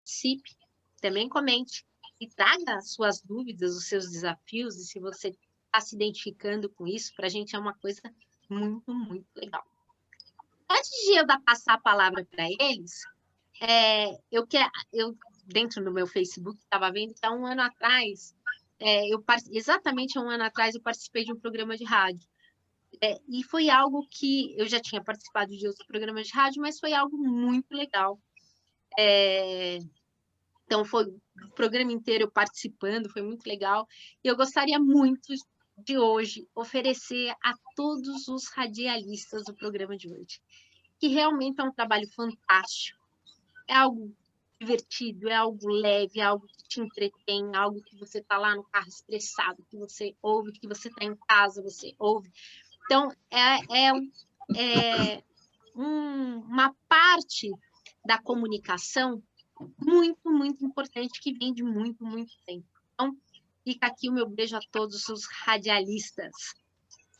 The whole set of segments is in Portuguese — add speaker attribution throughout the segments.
Speaker 1: participe, também comente e traga as suas dúvidas, os seus desafios, e se você está se identificando com isso, para a gente é uma coisa muito, muito legal. Antes de eu passar a palavra para eles, eu dentro do meu Facebook estava vendo que há um ano atrás, exatamente há um ano atrás, eu participei de um programa de rádio. E foi algo que eu já tinha participado de outros programas de rádio, mas foi algo muito legal. Então, foi o programa inteiro eu participando, foi muito legal. E eu gostaria muito de hoje oferecer a todos os radialistas do programa de hoje, que realmente é um trabalho fantástico, é algo divertido, é algo leve, é algo que te entretém, algo que você está lá no carro estressado, que você ouve, que você está em casa, você ouve. Então, uma parte da comunicação muito, muito importante, que vem de muito, muito tempo. Então, fica aqui o meu beijo a todos os radialistas.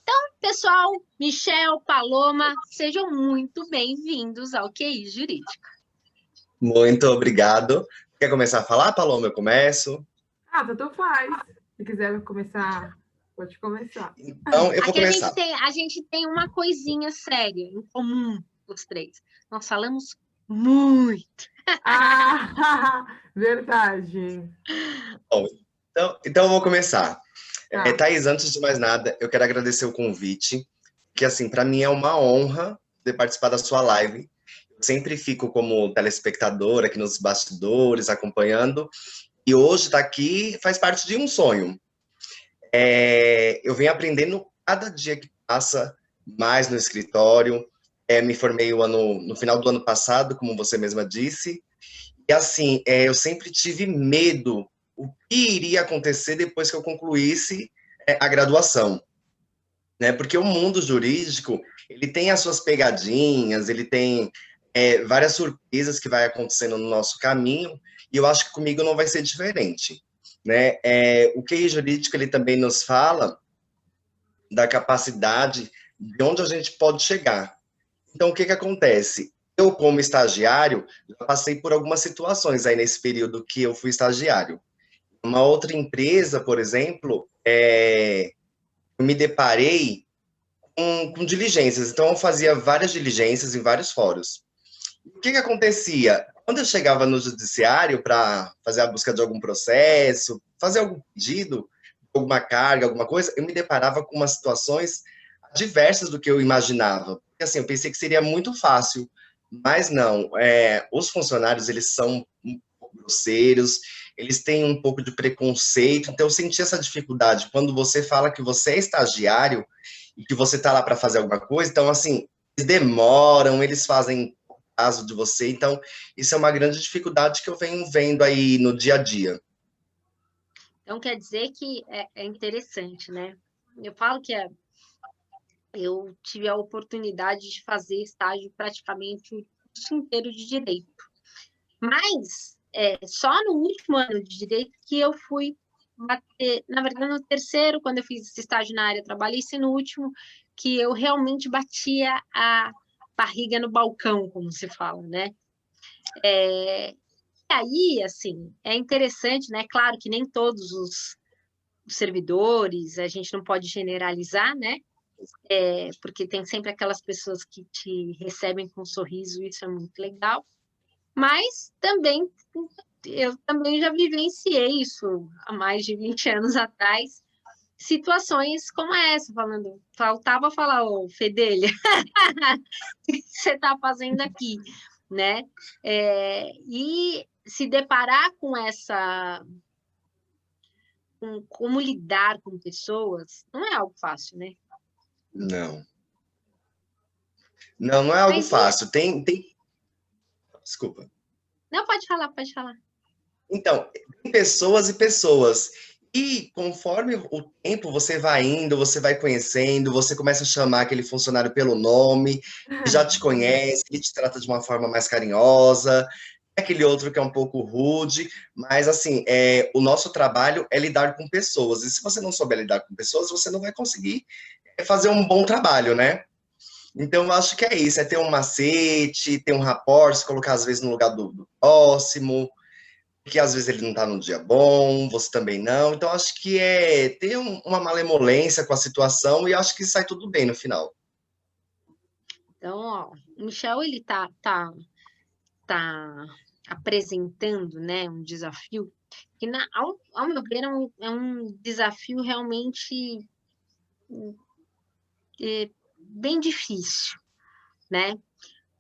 Speaker 1: Então, pessoal, Michel, Paloma, sejam muito bem-vindos ao QI Jurídico.
Speaker 2: Muito obrigado. Quer começar a falar, Paloma? Eu começo?
Speaker 3: Tanto faz. Se quiser começar, pode começar.
Speaker 2: Então, eu vou começar.
Speaker 1: A gente tem uma coisinha séria em comum, os três. Nós falamos muito.
Speaker 3: Verdade.
Speaker 2: Bom, então eu vou começar. Thaís, antes de mais nada, eu quero agradecer o convite, que, assim, para mim é uma honra poder participar da sua live. Eu sempre fico como telespectador aqui nos bastidores, acompanhando, e hoje estar aqui faz parte de um sonho. Eu venho aprendendo cada dia que passa mais no escritório. Me formei no final do ano passado, como você mesma disse, e assim, eu sempre tive medo o que iria acontecer depois que eu concluísse a graduação, né? Porque o mundo jurídico, ele tem as suas pegadinhas, ele tem várias surpresas que vai acontecendo no nosso caminho, e eu acho que comigo não vai ser diferente, né? O QI jurídico, ele também nos fala da capacidade de onde a gente pode chegar. Então, o que acontece? Eu, como estagiário, já passei por algumas situações aí nesse período que eu fui estagiário. Uma outra empresa, por exemplo, eu me deparei com diligências. Então, eu fazia várias diligências em vários fóruns. O que acontecia? Quando eu chegava no judiciário para fazer a busca de algum processo, fazer algum pedido, alguma carga, alguma coisa, eu me deparava com umas situações diversas do que eu imaginava. Porque, assim, eu pensei que seria muito fácil, mas não. Os funcionários, eles são um pouco grosseiros, eles têm um pouco de preconceito, então eu senti essa dificuldade. Quando você fala que você é estagiário e que você está lá para fazer alguma coisa, então, assim, eles demoram, eles fazem caso de você, então isso é uma grande dificuldade que eu venho vendo aí no dia a dia.
Speaker 1: Então, quer dizer que é interessante, né? Eu falo que eu tive a oportunidade de fazer estágio praticamente o curso inteiro de Direito. Mas, só no último ano de Direito que eu fui bater, na verdade, no terceiro, quando eu fiz esse estágio na área trabalhista, e no último, que eu realmente batia a barriga no balcão, como se fala, né? E aí, assim, é interessante, né? Claro que nem todos os servidores, a gente não pode generalizar, né? Porque tem sempre aquelas pessoas que te recebem com um sorriso, isso é muito legal. Mas também, eu também já vivenciei isso há mais de 20 anos atrás, situações como essa, faltava falar, ô Fedelha, o que você está fazendo aqui, né? E se deparar com como lidar com pessoas, não é algo fácil, né?
Speaker 2: Não. Não é algo fácil. Tem... Desculpa.
Speaker 1: Não, pode falar, pode falar.
Speaker 2: Então, tem pessoas e pessoas. E conforme o tempo você vai indo, você vai conhecendo, você começa a chamar aquele funcionário pelo nome, que já te conhece, ele te trata de uma forma mais carinhosa, aquele outro que é um pouco rude, mas assim, o nosso trabalho é lidar com pessoas. E se você não souber lidar com pessoas, você não vai conseguir fazer um bom trabalho, né? Então, eu acho que é isso, ter um macete, ter um rapport, se colocar às vezes no lugar do próximo, porque às vezes ele não está no dia bom, você também não. Então, acho que é ter uma malemolência com a situação e acho que sai tudo bem no final.
Speaker 1: Então, ó, o Michel, ele tá apresentando, né, um desafio que, ao meu ver, é um desafio realmente bem difícil, né?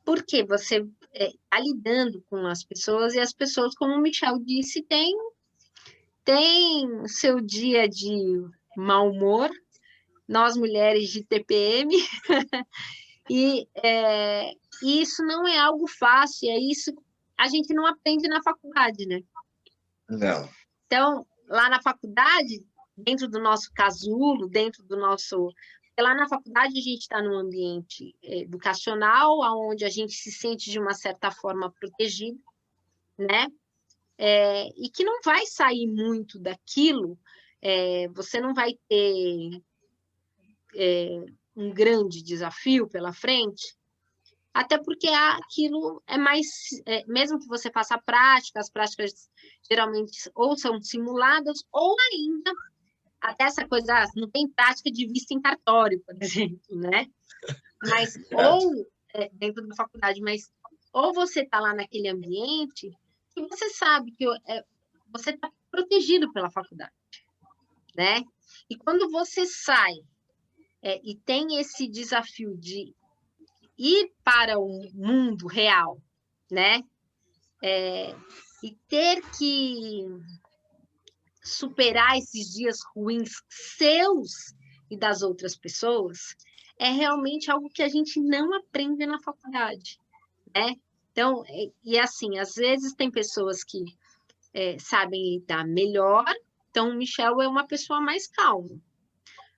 Speaker 1: Porque você está lidando com as pessoas e as pessoas, como o Michel disse, tem seu dia de mau humor, nós mulheres de TPM, e isso não é algo fácil, é isso a gente não aprende na faculdade, né?
Speaker 2: Não.
Speaker 1: Então, lá na faculdade, dentro do nosso casulo, dentro do nosso... Porque lá na faculdade a gente está num ambiente educacional, onde a gente se sente de uma certa forma protegido, né? E que não vai sair muito daquilo, você não vai ter um grande desafio pela frente, até porque aquilo é mais, mesmo que você faça as práticas geralmente ou são simuladas, ou ainda, até essa coisa, não tem prática de vista em cartório, por exemplo, né? Mas, ou dentro da faculdade, mas ou você está lá naquele ambiente que você sabe que você está protegido pela faculdade, né? E quando você sai e tem esse desafio de ir para o mundo real, né? E ter que superar esses dias ruins seus e das outras pessoas é realmente algo que a gente não aprende na faculdade, né? Então, e assim, às vezes tem pessoas que sabem lidar melhor, então o Michel é uma pessoa mais calma.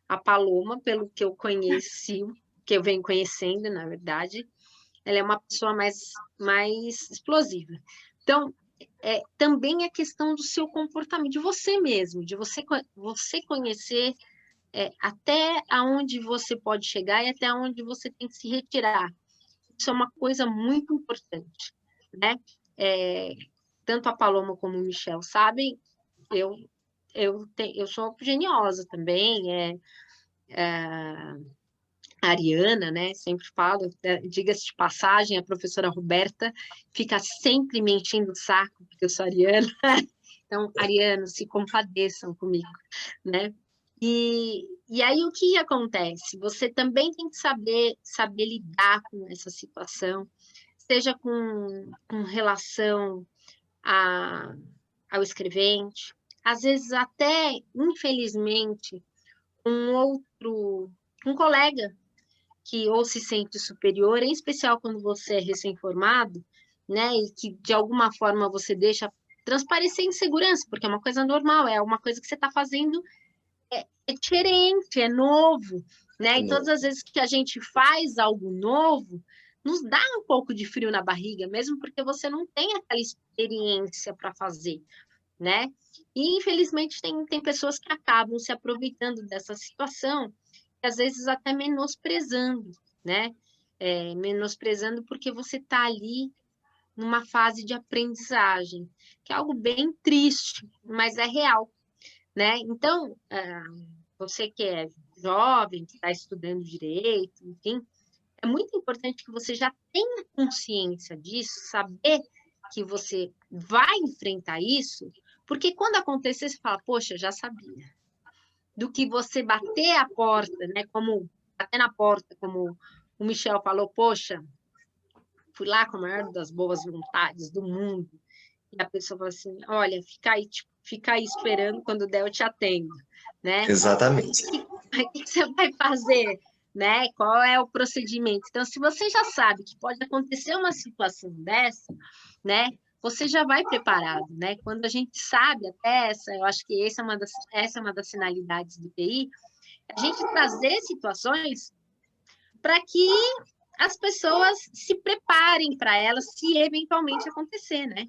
Speaker 1: A Paloma, pelo que eu conheci, que eu venho conhecendo, na verdade, ela é uma pessoa mais explosiva. Então, também é questão do seu comportamento, de você mesmo, de você conhecer até aonde você pode chegar e até onde você tem que se retirar. Isso é uma coisa muito importante, né? Tanto a Paloma como o Michel sabem, eu sou geniosa também, a Ariana, né? Sempre falo, diga-se de passagem, a professora Roberta fica sempre me enchendo o saco, porque eu sou ariana. Então, arianos, se compadeçam comigo, né? E aí, o que acontece? Você também tem que saber lidar com essa situação, seja com relação ao escrevente, às vezes até, infelizmente, um colega que ou se sente superior, em especial quando você é recém-formado, né, e que de alguma forma você deixa transparecer insegurança, porque é uma coisa normal, é uma coisa que você está fazendo, é diferente, é novo, né, e todas as vezes que a gente faz algo novo, nos dá um pouco de frio na barriga, mesmo porque você não tem aquela experiência para fazer, né, e infelizmente tem pessoas que acabam se aproveitando dessa situação, às vezes até menosprezando, né? Menosprezando porque você está ali numa fase de aprendizagem, que é algo bem triste, mas é real, né? Então, você que é jovem, que está estudando direito, enfim, é muito importante que você já tenha consciência disso, saber que você vai enfrentar isso, porque quando acontecer, você fala, poxa, já sabia. Do que você bater a porta, né? Como bater na porta, como o Michel falou, poxa, fui lá com a maior das boas vontades do mundo, e a pessoa fala assim, olha, fica aí esperando, quando der eu te atendo, né?
Speaker 2: Exatamente.
Speaker 1: O que você vai fazer, né? Qual é o procedimento? Então, se você já sabe que pode acontecer uma situação dessa, né? Você já vai preparado, né? Quando a gente sabe até eu acho que essa é uma das finalidades do TI, a gente trazer situações para que as pessoas se preparem para elas se eventualmente acontecer, né?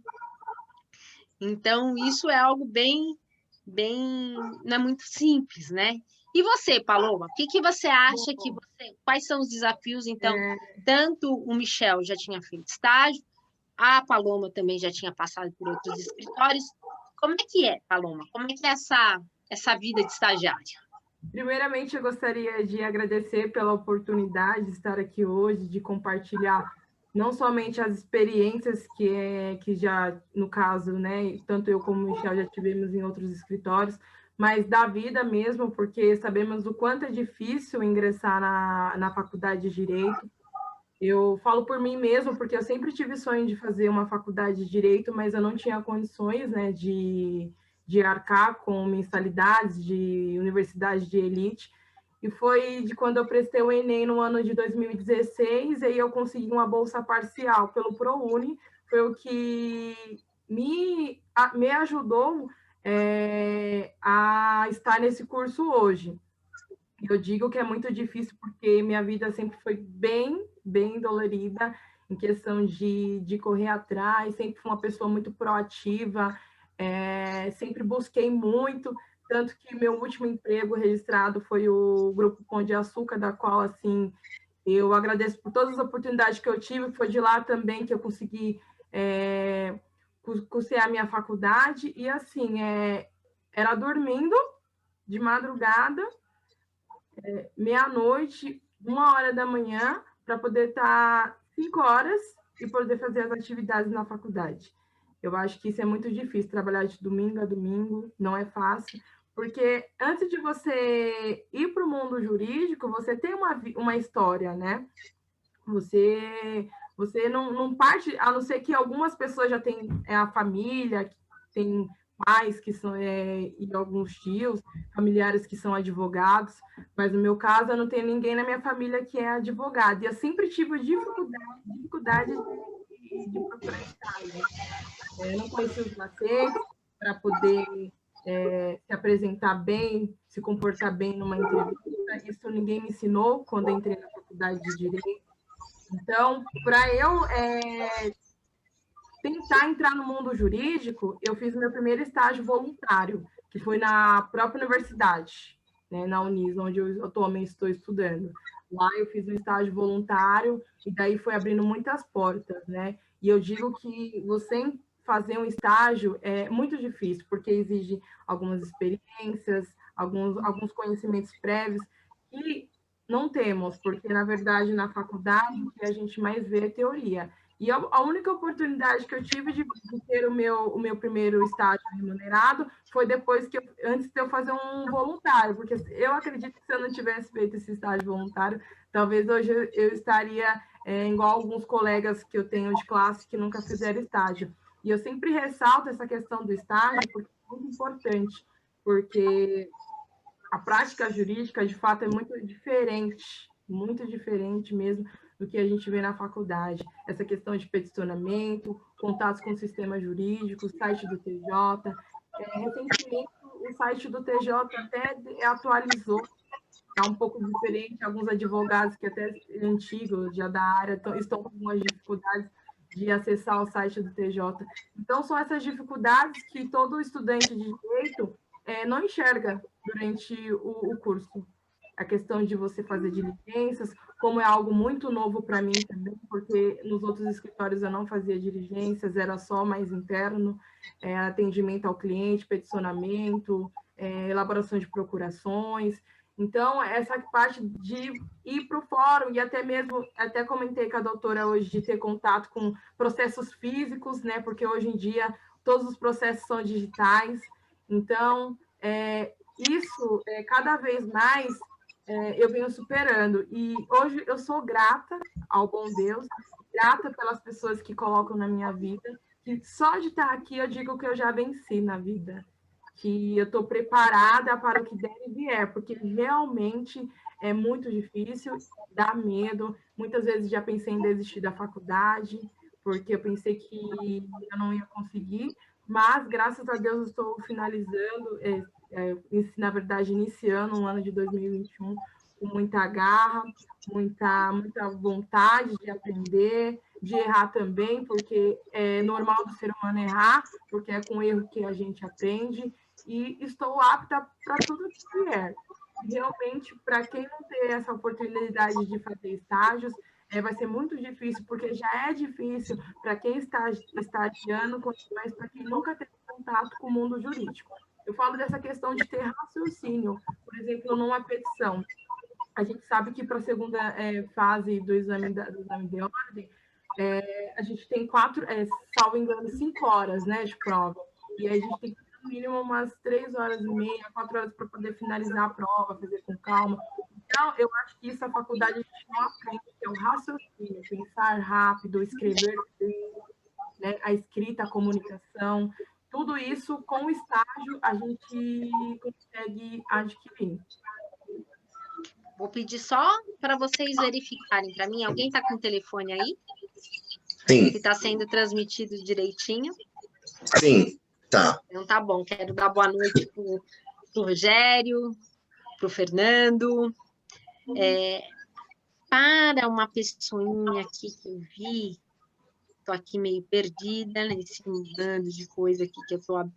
Speaker 1: Então, isso é algo bem, não é muito simples, né? E você, Paloma, o que você acha quais são os desafios? Então, tanto o Michel já tinha feito estágio, A Paloma também já tinha passado por outros escritórios. Como é que é, Paloma? Como é que é essa vida de estagiária?
Speaker 3: Primeiramente, eu gostaria de agradecer pela oportunidade de estar aqui hoje, de compartilhar não somente as experiências que já, no caso, né, tanto eu como o Michel já tivemos em outros escritórios, mas da vida mesmo, porque sabemos o quanto é difícil ingressar na faculdade de Direito. Eu falo por mim mesmo, porque eu sempre tive sonho de fazer uma faculdade de Direito, mas eu não tinha condições, né, de arcar com mensalidades de universidade de elite. E foi de quando eu prestei o Enem no ano de 2016, e aí eu consegui uma bolsa parcial pelo ProUni, foi o que me ajudou a estar nesse curso hoje. Eu digo que é muito difícil porque minha vida sempre foi bem dolorida em questão de correr atrás, sempre fui uma pessoa muito proativa, sempre busquei muito, tanto que meu último emprego registrado foi o Grupo Pão de Açúcar, da qual, assim, eu agradeço por todas as oportunidades que eu tive, foi de lá também que eu consegui custear a minha faculdade, e assim, era dormindo de madrugada, meia-noite, 1 hora da manhã, para poder estar 5 horas e poder fazer as atividades na faculdade. Eu acho que isso é muito difícil, trabalhar de domingo a domingo, não é fácil, porque antes de você ir para o mundo jurídico, você tem uma história, né? Você não parte, a não ser que algumas pessoas já têm a família, tem pais que são, e alguns tios, familiares que são advogados, mas no meu caso eu não tenho ninguém na minha família que é advogado, e eu sempre tive dificuldade de procurar estágio. Eu não conhecia os macetes para poder se apresentar bem, se comportar bem numa entrevista, isso ninguém me ensinou quando eu entrei na faculdade de Direito. Então, para eu tentar entrar no mundo jurídico, eu fiz meu primeiro estágio voluntário, que foi na própria universidade, né, na Unis, onde eu atualmente estou estudando. Lá eu fiz um estágio voluntário e daí foi abrindo muitas portas, né? E eu digo que você fazer um estágio é muito difícil, porque exige algumas experiências, alguns conhecimentos prévios, e não temos, porque, na verdade, na faculdade, o que a gente mais vê é teoria. E a única oportunidade que eu tive de ter o meu primeiro estágio remunerado foi depois antes de eu fazer um voluntário, porque eu acredito que se eu não tivesse feito esse estágio voluntário, talvez hoje eu estaria igual alguns colegas que eu tenho de classe que nunca fizeram estágio. E eu sempre ressalto essa questão do estágio, porque é muito importante, porque a prática jurídica, de fato, é muito diferente mesmo do que a gente vê na faculdade. Essa questão de peticionamento, contatos com o sistema jurídico, o site do TJ. Recentemente, o site do TJ até atualizou, está um pouco diferente. Alguns advogados que até antigos, já da área, estão com algumas dificuldades de acessar o site do TJ. Então, são essas dificuldades que todo estudante de direito não enxerga durante o curso. A questão de você fazer diligências, como é algo muito novo para mim também, porque nos outros escritórios eu não fazia diligências, era só mais interno, atendimento ao cliente, peticionamento, elaboração de procurações. Então, essa parte de ir para o fórum, e até mesmo, até comentei com a doutora hoje, de ter contato com processos físicos, né? Porque hoje em dia todos os processos são digitais. Então, isso, cada vez mais, eu venho superando. E hoje eu sou grata ao bom Deus, grata pelas pessoas que colocam na minha vida, que só de estar aqui eu digo que eu já venci na vida, que eu estou preparada para o que der e vier, porque realmente é muito difícil, dá medo. Muitas vezes já pensei em desistir da faculdade, porque eu pensei que eu não ia conseguir, mas graças a Deus eu estou finalizando, na verdade, iniciando o ano de 2021 com muita garra, muita vontade de aprender, de errar também, porque é normal do ser humano errar, porque é com erro que a gente aprende, e estou apta para tudo que vier. Realmente, para quem não tem essa oportunidade de fazer estágios, vai ser muito difícil, porque já é difícil para quem está estagiando, mas para quem nunca teve contato com o mundo jurídico. Eu falo dessa questão de ter raciocínio, por exemplo, numa petição. A gente sabe que para a segunda fase do exame de ordem, a gente tem 4, salvo engano, 5 horas, né, de prova. E aí a gente tem que ter no mínimo umas 3 horas e meia, 4 horas para poder finalizar a prova, fazer com calma. Então, eu acho que isso a faculdade a gente não aprende, que é o raciocínio, pensar rápido, escrever bem, né, a escrita, a comunicação. Tudo isso, com o estágio, a gente consegue adquirir.
Speaker 1: Vou pedir só para vocês verificarem para mim. Alguém está com o telefone aí?
Speaker 2: Sim.
Speaker 1: Que está sendo transmitido direitinho?
Speaker 2: Sim, tá.
Speaker 1: Então tá bom. Quero dar boa noite para o Rogério, para o Fernando. Para uma pessoinha aqui que eu vi, estou aqui meio perdida nesse bando de coisa aqui que eu estou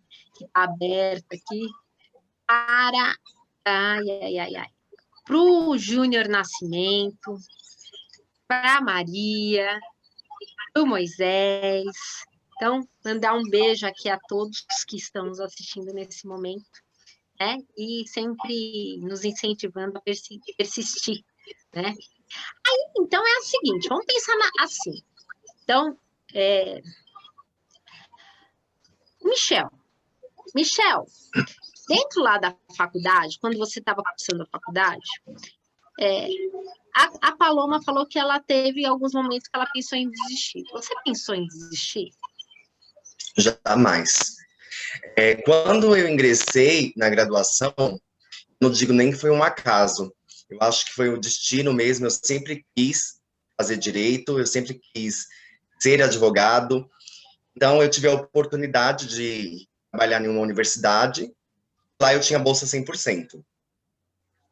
Speaker 1: aberta aqui. Para... Para o Júnior Nascimento, para a Maria, para o Moisés. Então, mandar um beijo aqui a todos que estão nos assistindo nesse momento, né? E sempre nos incentivando a persistir, né? Aí, então, é o seguinte, vamos pensar assim. Então, Michel, dentro lá da faculdade, quando você estava cursando a faculdade, a Paloma falou que ela teve alguns momentos que ela pensou em desistir. Você pensou em desistir?
Speaker 2: Jamais. Quando eu ingressei na graduação, não digo nem que foi um acaso, eu acho que foi um destino mesmo, eu sempre quis fazer direito, eu sempre quis ser advogado, então eu tive a oportunidade de trabalhar em uma universidade, lá eu tinha bolsa 100%.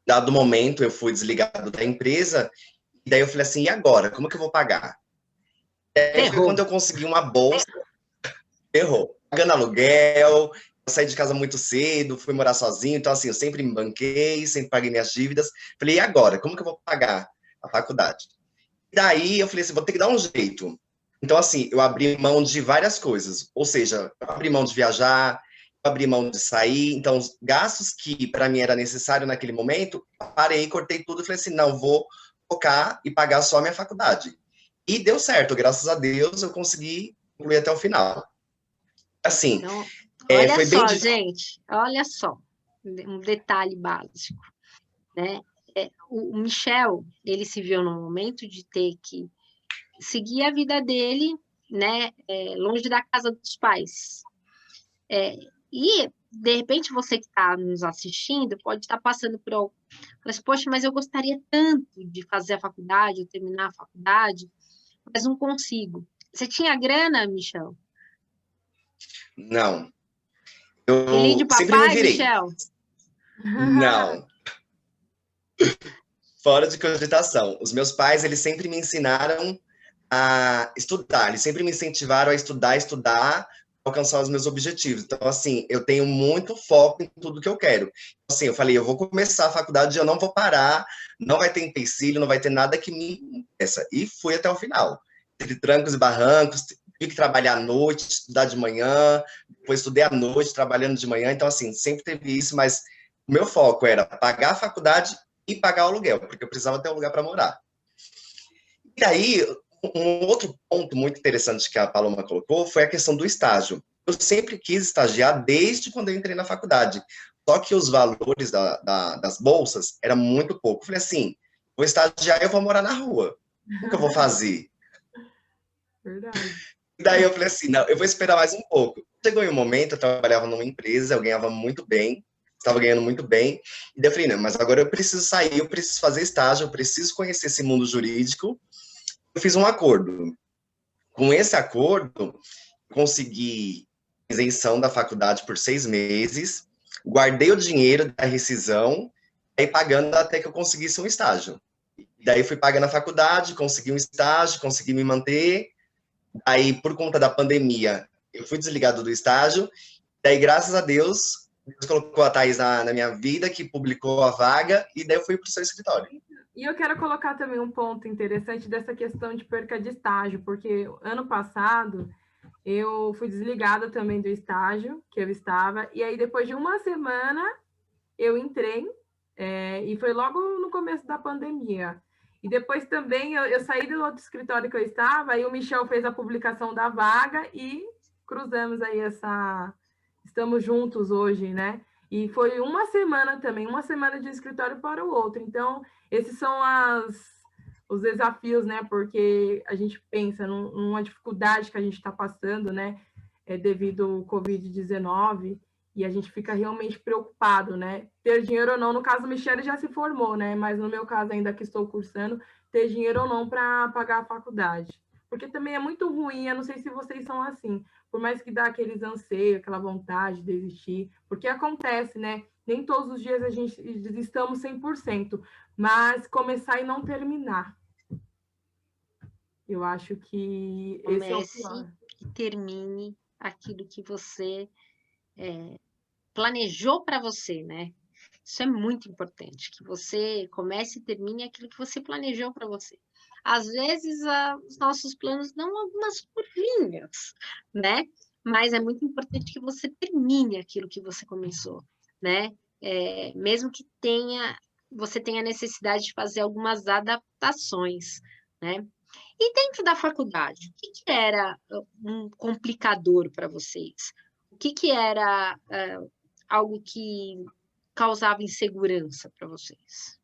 Speaker 2: Dado momento, eu fui desligado da empresa, e daí eu falei assim, e agora? Como que eu vou pagar? Foi quando eu consegui uma bolsa, pagando aluguel, eu saí de casa muito cedo, fui morar sozinho, então assim, eu sempre me banquei, sempre paguei minhas dívidas. Falei, e agora? Como que eu vou pagar a faculdade? E daí eu falei assim, vou ter que dar um jeito. Então assim, eu abri mão de várias coisas, ou seja, eu abri mão de viajar, eu abri mão de sair, então os gastos que para mim era necessário naquele momento, parei, cortei tudo e falei assim, não, vou focar e pagar só a minha faculdade. E deu certo, graças a Deus, eu consegui concluir até o final. Assim,
Speaker 1: então, olha
Speaker 2: foi
Speaker 1: só,
Speaker 2: bem
Speaker 1: gente, olha só, um detalhe básico, né? O Michel, ele se viu no momento de ter que seguir a vida dele, né, longe da casa dos pais. E, de repente, você que está nos assistindo pode estar passando por algo. Mas, poxa, mas eu gostaria tanto de fazer a faculdade, ou terminar a faculdade, mas não consigo. Você tinha grana, Michel?
Speaker 2: Não. Eu
Speaker 1: Filhinho de
Speaker 2: sempre me
Speaker 1: papai,
Speaker 2: virei.
Speaker 1: Michel?
Speaker 2: Não. Fora de cogitação. Os meus pais, eles sempre me ensinaram a estudar, eles sempre me incentivaram a estudar, alcançar os meus objetivos. Então, assim, eu tenho muito foco em tudo que eu quero. Assim, eu falei, eu vou começar a faculdade, eu não vou parar, não vai ter empecilho, não vai ter nada que me impeça. E fui até o final. Entre trancos e barrancos, tive que trabalhar à noite, estudar de manhã, depois estudei à noite, trabalhando de manhã. Então, assim, sempre teve isso, mas o meu foco era pagar a faculdade e pagar o aluguel, porque eu precisava ter um lugar para morar. E aí, um outro ponto muito interessante que a Paloma colocou foi a questão do estágio. Eu sempre quis estagiar desde quando eu entrei na faculdade, só que os valores das bolsas eram muito pouco. Eu falei assim, vou estagiar e eu vou morar na rua. O que eu vou fazer?
Speaker 3: Verdade.
Speaker 2: E daí eu falei assim, não, eu vou esperar mais um pouco. Chegou em um momento, eu trabalhava numa empresa, eu ganhava muito bem, estava ganhando muito bem, e daí eu falei, não, mas agora eu preciso sair, eu preciso fazer estágio, eu preciso conhecer esse mundo jurídico. Eu fiz um acordo. Com esse acordo, consegui isenção da faculdade por 6 meses, guardei o dinheiro da rescisão, e pagando até que eu conseguisse um estágio. Daí fui pagando a faculdade, consegui um estágio, consegui me manter. Aí, por conta da pandemia, eu fui desligado do estágio. Daí, graças a Deus, Deus colocou a Thaís na minha vida, que publicou a vaga, e daí eu fui para o seu escritório.
Speaker 3: E eu quero colocar também um ponto interessante dessa questão de perca de estágio, porque ano passado eu fui desligada também do estágio que eu estava, e aí depois de uma semana eu entrei, e foi logo no começo da pandemia. E depois também eu saí do outro escritório que eu estava, aí o Michel fez a publicação da vaga e cruzamos aí estamos juntos hoje, né? E foi uma semana também, uma semana de um escritório para o outro. Então, esses são os desafios, né? Porque a gente pensa numa dificuldade que a gente está passando, né? Devido ao Covid-19, e a gente fica realmente preocupado, né? Ter dinheiro ou não, no caso, a Michelle já se formou, né? Mas no meu caso, ainda que estou cursando, ter dinheiro ou não para pagar a faculdade. Porque também é muito ruim, eu não sei se vocês são assim, por mais que dá aqueles anseios, aquela vontade de desistir, porque acontece, né? Nem todos os dias a gente estamos 100%, mas começar e não terminar. Eu acho que esse é o pior.
Speaker 1: E termine aquilo que você planejou para você, né? Isso é muito importante, que você comece e termine aquilo que você planejou para você. Às vezes, os nossos planos dão algumas curvinhas, né? Mas é muito importante que você termine aquilo que você começou, né? Mesmo que você tenha necessidade de fazer algumas adaptações, né? E dentro da faculdade, o que era um complicador para vocês? O que era algo que causava insegurança para vocês?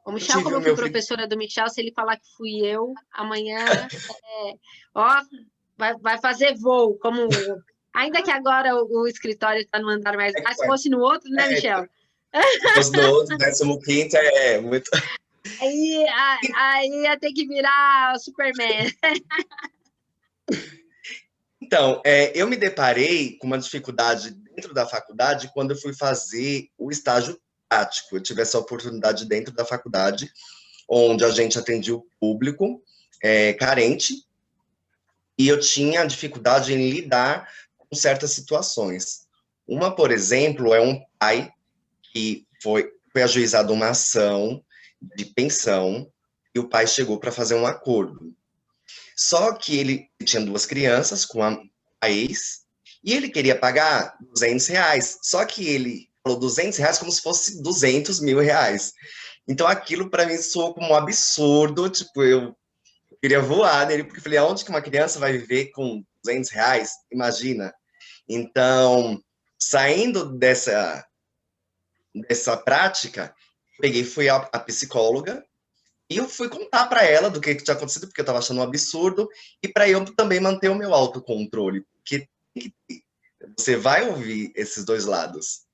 Speaker 1: O Michel, como eu fui professora do Michel, se ele falar que fui eu, amanhã, vai fazer voo, como... Ainda que agora o escritório está no andar mais baixo, se fosse no outro, né, Michel?
Speaker 2: Se fosse no outro, 15º, é muito...
Speaker 1: Aí ia ter que virar Superman.
Speaker 2: Então, eu me deparei com uma dificuldade dentro da faculdade quando eu fui fazer o estágio prático. Eu tive essa oportunidade dentro da faculdade, onde a gente atendia o público carente, e eu tinha dificuldade em lidar com certas situações. Uma, por exemplo, é um pai que foi ajuizado uma ação de pensão, e o pai chegou para fazer um acordo. Só que ele tinha 2 crianças com a ex, e ele queria pagar R$200. Só que ele falou R$200 como se fosse R$200 mil. Então aquilo para mim soou como um absurdo, tipo, eu queria voar nele, porque eu falei, aonde que uma criança vai viver com R$200? Imagina. Então, saindo dessa prática, fui à psicóloga, e eu fui contar para ela do que tinha acontecido, porque eu estava achando um absurdo, e para eu também manter o meu autocontrole, porque você vai ouvir esses 2 lados.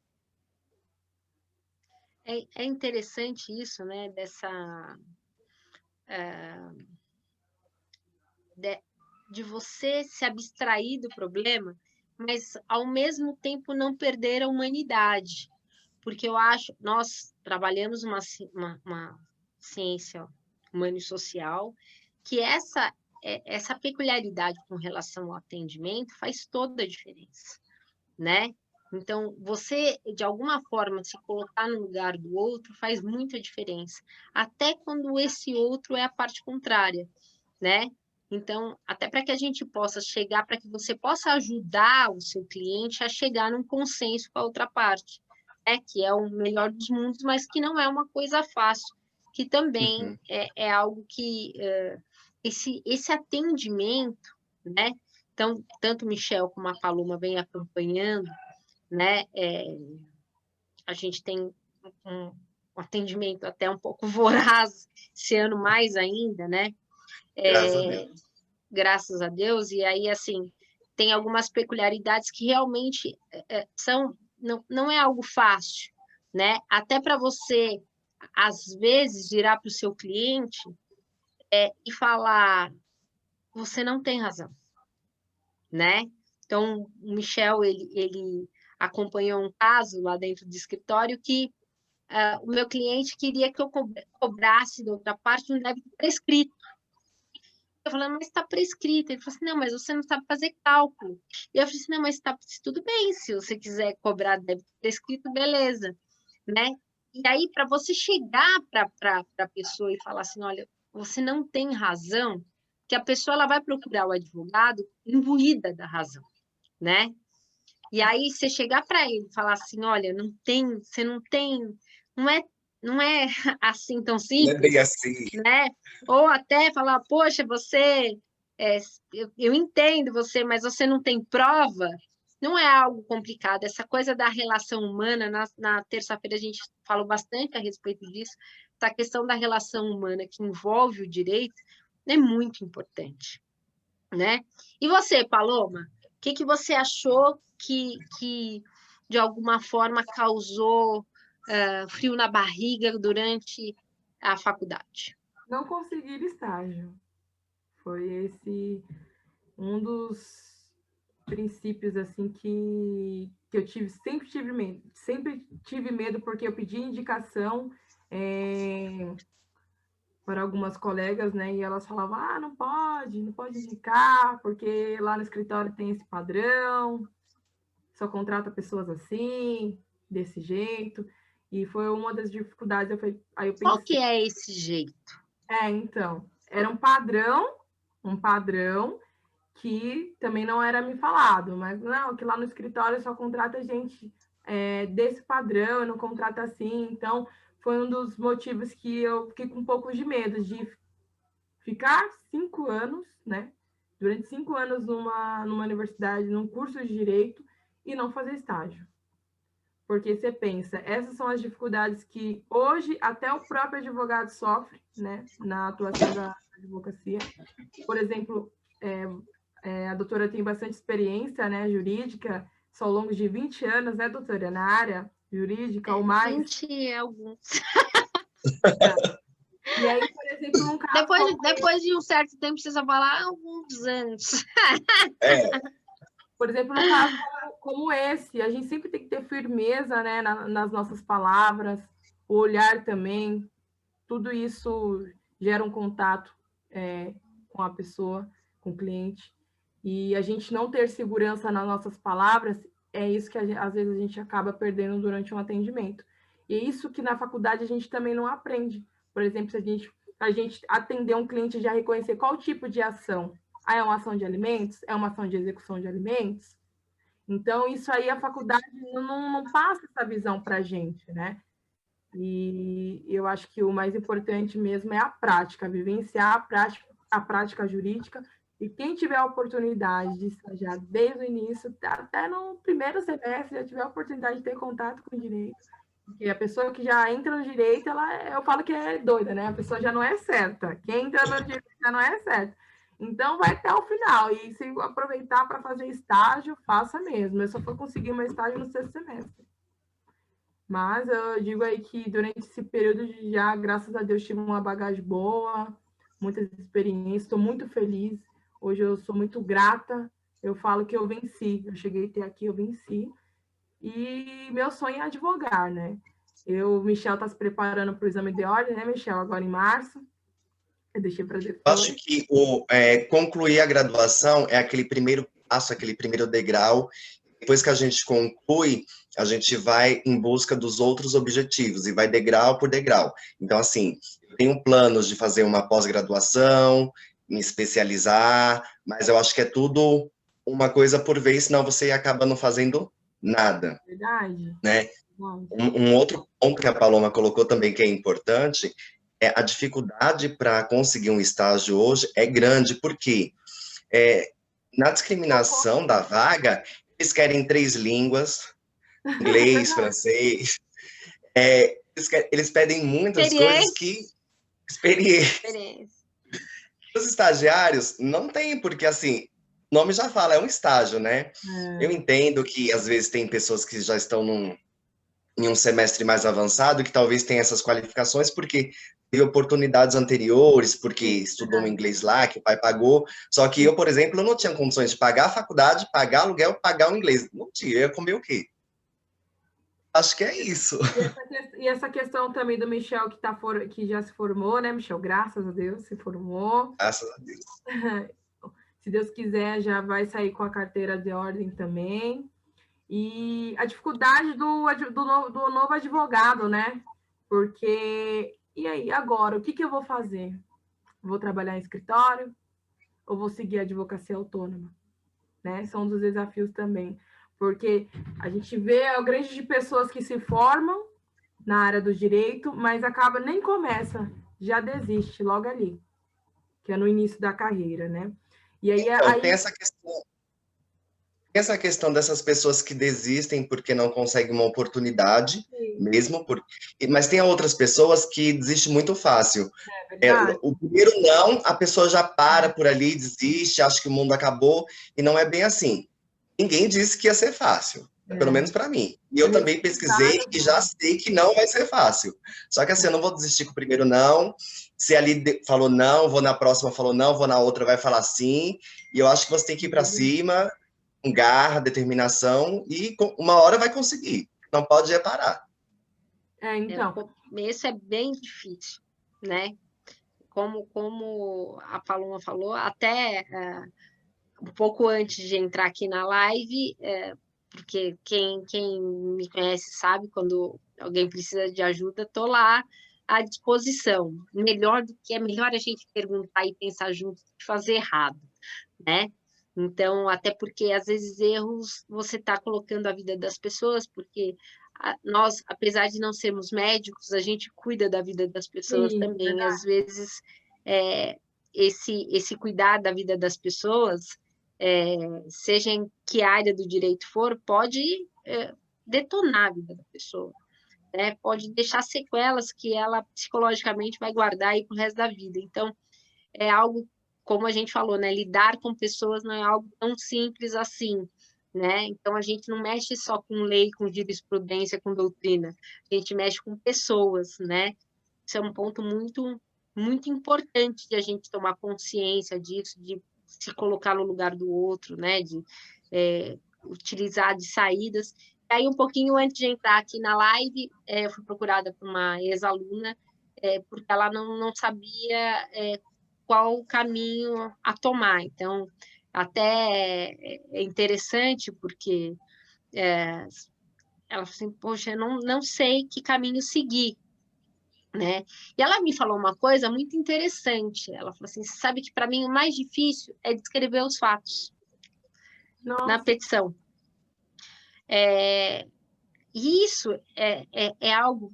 Speaker 1: É interessante isso, né? De você se abstrair do problema, mas ao mesmo tempo não perder a humanidade. Porque eu acho, nós trabalhamos uma ciência humana e social, que essa peculiaridade com relação ao atendimento faz toda a diferença, né? Então, você, de alguma forma, se colocar no lugar do outro faz muita diferença, até quando esse outro é a parte contrária, né? Então, até para que a gente possa chegar, para que você possa ajudar o seu cliente a chegar num consenso com a outra parte, né? Que é o melhor dos mundos, mas que não é uma coisa fácil, que também é algo que esse atendimento, né? Então, tanto o Michel como a Paloma vem acompanhando, né? A gente tem um atendimento até um pouco voraz, esse ano mais ainda, né?
Speaker 2: Graças a Deus.
Speaker 1: Graças a Deus, e aí, assim, tem algumas peculiaridades que realmente não é algo fácil, né? Até para você, às vezes, virar para o seu cliente e falar, você não tem razão, né? Então, o Michel, ele acompanhou um caso lá dentro do escritório que o meu cliente queria que eu cobrasse da outra parte um débito prescrito. Eu falei, mas está prescrito. Ele falou assim, não, mas você não sabe fazer cálculo. E eu falei assim, não, mas tudo bem, se você quiser cobrar débito prescrito, beleza, né? E aí, para você chegar para a pessoa e falar assim, olha, você não tem razão, que a pessoa ela vai procurar o advogado imbuída da razão, né? E aí você chegar para ele e falar assim, olha, você não tem, não é assim tão
Speaker 2: Não é bem
Speaker 1: simples,
Speaker 2: assim.
Speaker 1: né? Ou até falar, poxa, eu entendo você, mas você não tem prova. Não é algo complicado. Essa coisa da relação humana, na terça-feira a gente falou bastante a respeito disso, essa questão da relação humana que envolve o direito é muito importante, né? E você, Paloma, o que você achou que de alguma forma causou frio na barriga durante a faculdade?
Speaker 3: Não conseguir estágio. Foi esse um dos princípios assim que eu sempre tive medo porque eu pedi indicação para algumas colegas, né, e elas falavam, não pode indicar, porque lá no escritório tem esse padrão, só contrata pessoas assim, desse jeito, e foi uma das dificuldades. Aí eu pensei,
Speaker 1: qual que é esse jeito?
Speaker 3: Então, era um padrão que também não era me falado, mas não, que lá no escritório só contrata gente desse padrão, não contrata assim. Então, foi um dos motivos que eu fiquei com um pouco de medo de ficar 5 anos, né? Durante 5 anos numa universidade, num curso de direito e não fazer estágio. Porque você pensa, essas são as dificuldades que hoje até o próprio advogado sofre, né? Na atuação da advocacia. Por exemplo, a doutora tem bastante experiência, né, jurídica, são ao longo de 20 anos, né, doutora, na área jurídica ou mais.
Speaker 1: 20 e alguns.
Speaker 3: E aí, por exemplo, num caso
Speaker 1: depois de um certo tempo, precisa falar alguns anos.
Speaker 3: Por exemplo, num caso como esse, a gente sempre tem que ter firmeza, né, nas nossas palavras, o olhar também, tudo isso gera um contato com a pessoa, com o cliente. E a gente não ter segurança nas nossas palavras é isso que às vezes a gente acaba perdendo durante um atendimento. E é isso que na faculdade a gente também não aprende. Por exemplo, se a gente atender um cliente e já reconhecer qual tipo de ação. É uma ação de alimentos? É uma ação de execução de alimentos? Então, isso aí a faculdade não passa essa visão para a gente, né? E eu acho que o mais importante mesmo é a prática, vivenciar a prática jurídica. E quem tiver a oportunidade de estagiar desde o início, até no primeiro semestre, já tiver a oportunidade de ter contato com o direito. Porque a pessoa que já entra no direito, eu falo que é doida, né? A pessoa já não é certa. Quem entra no direito já não é certa. Então, vai até o final. E se aproveitar para fazer estágio, faça mesmo. Eu só fui conseguir meu estágio no 6º semestre. Mas eu digo aí que durante esse período já, graças a Deus, tive uma bagagem boa, muitas experiências, estou muito feliz. Hoje eu sou muito grata. Eu falo que eu venci. Eu cheguei até aqui, eu venci. E meu sonho é advogar, né? O Michel está se preparando para o exame de ordem, né, Michel? Agora em março. Eu deixei para depois.
Speaker 2: Eu acho que concluir a graduação é aquele primeiro passo, aquele primeiro degrau. Depois que a gente conclui, a gente vai em busca dos outros objetivos e vai degrau por degrau. Então, assim, eu tenho planos de fazer uma pós-graduação, me especializar, mas eu acho que é tudo uma coisa por vez, senão você acaba não fazendo nada.
Speaker 3: Verdade.
Speaker 2: Né? Um outro ponto que a Paloma colocou também que é importante é a dificuldade para conseguir um estágio hoje é grande, porque na discriminação da vaga, eles querem 3 línguas, inglês, francês, eles pedem muitas coisas que... Experiência. Os estagiários não tem, porque assim, o nome já fala, é um estágio, né? Eu entendo que às vezes tem pessoas que já estão em um semestre mais avançado, que talvez tenha essas qualificações, porque teve oportunidades anteriores, porque estudou um inglês lá, que o pai pagou. Só que eu, por exemplo, não tinha condições de pagar a faculdade, pagar aluguel, pagar o inglês. Não tinha, eu ia comer o quê? Acho que é isso.
Speaker 3: E essa questão também do Michel, que já se formou, né, Michel? Graças a Deus, se formou.
Speaker 2: Graças a Deus.
Speaker 3: Se Deus quiser, já vai sair com a carteira de ordem também. E a dificuldade do novo advogado, né? Porque, e aí, agora, o que eu vou fazer? Vou trabalhar em escritório ou vou seguir a advocacia autônoma? Né? São um dos desafios também. Porque a gente vê a grande de pessoas que se formam na área do direito, mas acaba, nem começa, já desiste logo ali, que é no início da carreira, né? E aí,
Speaker 2: Então, tem essa questão dessas pessoas que desistem porque não conseguem uma oportunidade,
Speaker 3: Sim.
Speaker 2: mesmo, mas tem outras pessoas que desistem muito fácil.
Speaker 3: Verdade.
Speaker 2: O primeiro não, a pessoa já para por ali, desiste, acha que o mundo acabou, e não é bem assim. Ninguém disse que ia ser fácil, pelo menos para mim. E eu também pesquisei e já sei que não vai ser fácil. Só que assim, eu não vou desistir com o primeiro não. Se ali falou não, vou na próxima, falou não, vou na outra, vai falar sim. E eu acho que você tem que ir para cima, com garra, determinação, e uma hora vai conseguir. Não pode parar.
Speaker 3: Então.
Speaker 1: O começo é bem difícil, né? Como a Paloma falou, até um pouco antes de entrar aqui na live, porque quem me conhece sabe, quando alguém precisa de ajuda, estou lá à disposição. É melhor a gente perguntar e pensar junto do que fazer errado, né? Então, até porque, às vezes, erros você está colocando a vida das pessoas, porque nós, apesar de não sermos médicos, a gente cuida da vida das pessoas também. Verdade. Às vezes, esse cuidar da vida das pessoas, seja em que área do direito for, pode detonar a vida da pessoa, né? Pode deixar sequelas que ela psicologicamente vai guardar aí para o resto da vida. Então, é algo, como a gente falou, né? Lidar com pessoas não é algo tão simples assim, né? Então, a gente não mexe só com lei, com jurisprudência, com doutrina. A gente mexe com pessoas, né? Isso é um ponto muito, muito importante de a gente tomar consciência disso, de se colocar no lugar do outro, né? De utilizar de saídas. E aí, um pouquinho antes de entrar aqui na live, eu fui procurada por uma ex-aluna, porque ela não sabia qual o caminho a tomar. Então, até é interessante, porque ela falou assim, poxa, eu não sei que caminho seguir, né? E ela me falou uma coisa muito interessante. Ela falou assim, sabe que para mim o mais difícil é descrever os fatos. Nossa. Na petição. E isso é algo...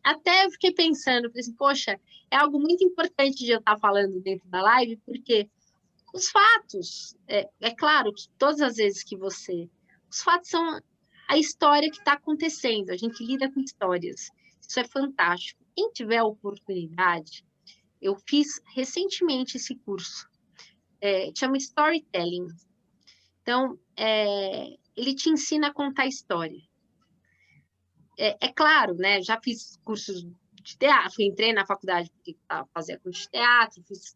Speaker 1: até eu fiquei pensando, assim, poxa, é algo muito importante de eu estar falando dentro da live, porque os fatos, é claro que todas as vezes que os fatos são a história que está acontecendo, a gente lida com histórias, isso é fantástico. Quem tiver a oportunidade, eu fiz recentemente esse curso, chama Storytelling. Então, ele te ensina a contar história. É claro, né? Já fiz cursos de teatro, entrei na faculdade para fazer curso de teatro, fiz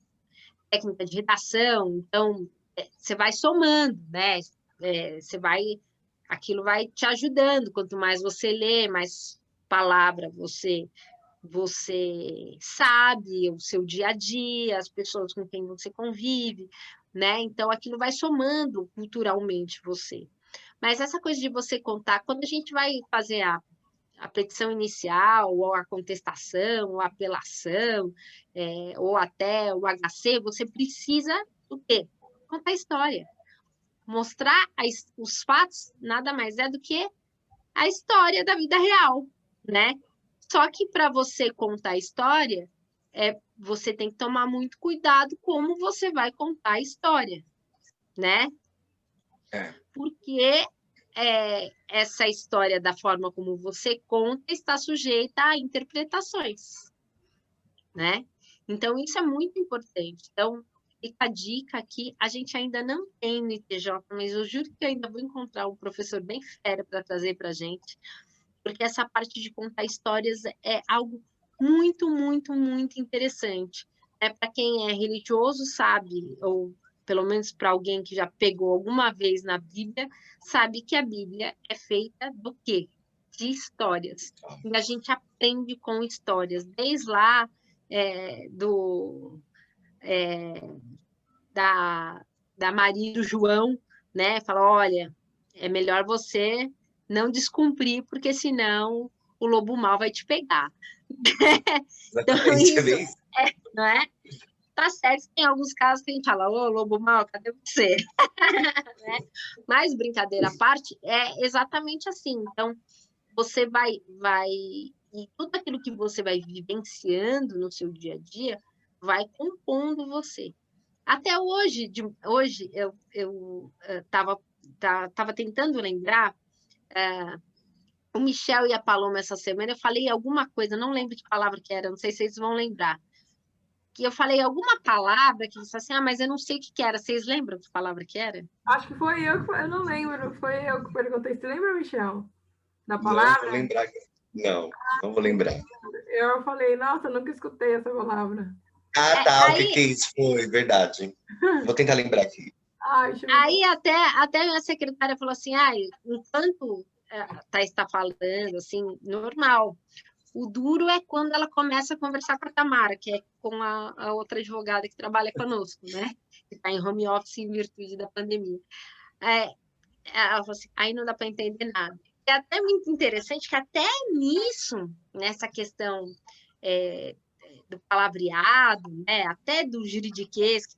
Speaker 1: técnica de redação, então você vai somando, né? Aquilo vai te ajudando. Quanto mais você lê, mais palavra você sabe, o seu dia a dia, as pessoas com quem você convive, né? Então aquilo vai somando culturalmente você. Mas essa coisa de você contar, quando a gente vai fazer a petição inicial, ou a contestação, ou a apelação, ou até o HC, você precisa do quê? Contar a história. Mostrar os fatos nada mais é do que a história da vida real, né? Só que para você contar a história, você tem que tomar muito cuidado como você vai contar a história, né? Porque essa história, da forma como você conta, está sujeita a interpretações, né? Então, isso é muito importante. Então, fica a dica aqui, a gente ainda não tem no ITJ, mas eu juro que eu ainda vou encontrar um professor bem fera para trazer para a gente, porque essa parte de contar histórias é algo muito, muito, muito interessante. Para quem é religioso sabe, ou pelo menos para alguém que já pegou alguma vez na Bíblia, sabe que a Bíblia é feita do quê? De histórias. E a gente aprende com histórias, desde lá da Maria e do João, né? Fala, olha, é melhor você não descumprir, porque senão o lobo mal vai te pegar. Então,
Speaker 2: Exatamente, é bem
Speaker 1: isso, não é? Tá certo, tem alguns casos que a gente fala, ô, lobo mal, cadê você? Né? Mas, brincadeira à parte, é exatamente assim. Então, você vai... E tudo aquilo que você vai vivenciando no seu dia a dia vai compondo você. Até hoje eu tava tentando lembrar, o Michel e a Paloma essa semana, eu falei alguma coisa, não lembro que palavra que era, não sei se vocês vão lembrar. Que eu falei alguma palavra que disse assim, mas eu não sei o que era. Vocês lembram que palavra que era?
Speaker 3: Acho que foi eu não lembro, foi eu que perguntei. Você lembra, Michel? Da
Speaker 2: Não
Speaker 3: palavra?
Speaker 2: vou lembrar. Não vou lembrar.
Speaker 3: Eu falei, nossa, eu nunca escutei essa palavra.
Speaker 2: Ah, tá, o que é isso? Foi, verdade. Vou tentar lembrar aqui.
Speaker 1: Aí até a minha secretária falou assim, enquanto a Thaís está falando, assim, normal. O duro é quando ela começa a conversar com a Tamara, que é com a outra advogada que trabalha conosco, né? Que está em home office em virtude da pandemia. Ela falou assim, aí não dá para entender nada. É até muito interessante que até nisso, nessa questão do palavreado, né? Até do juridiquês, que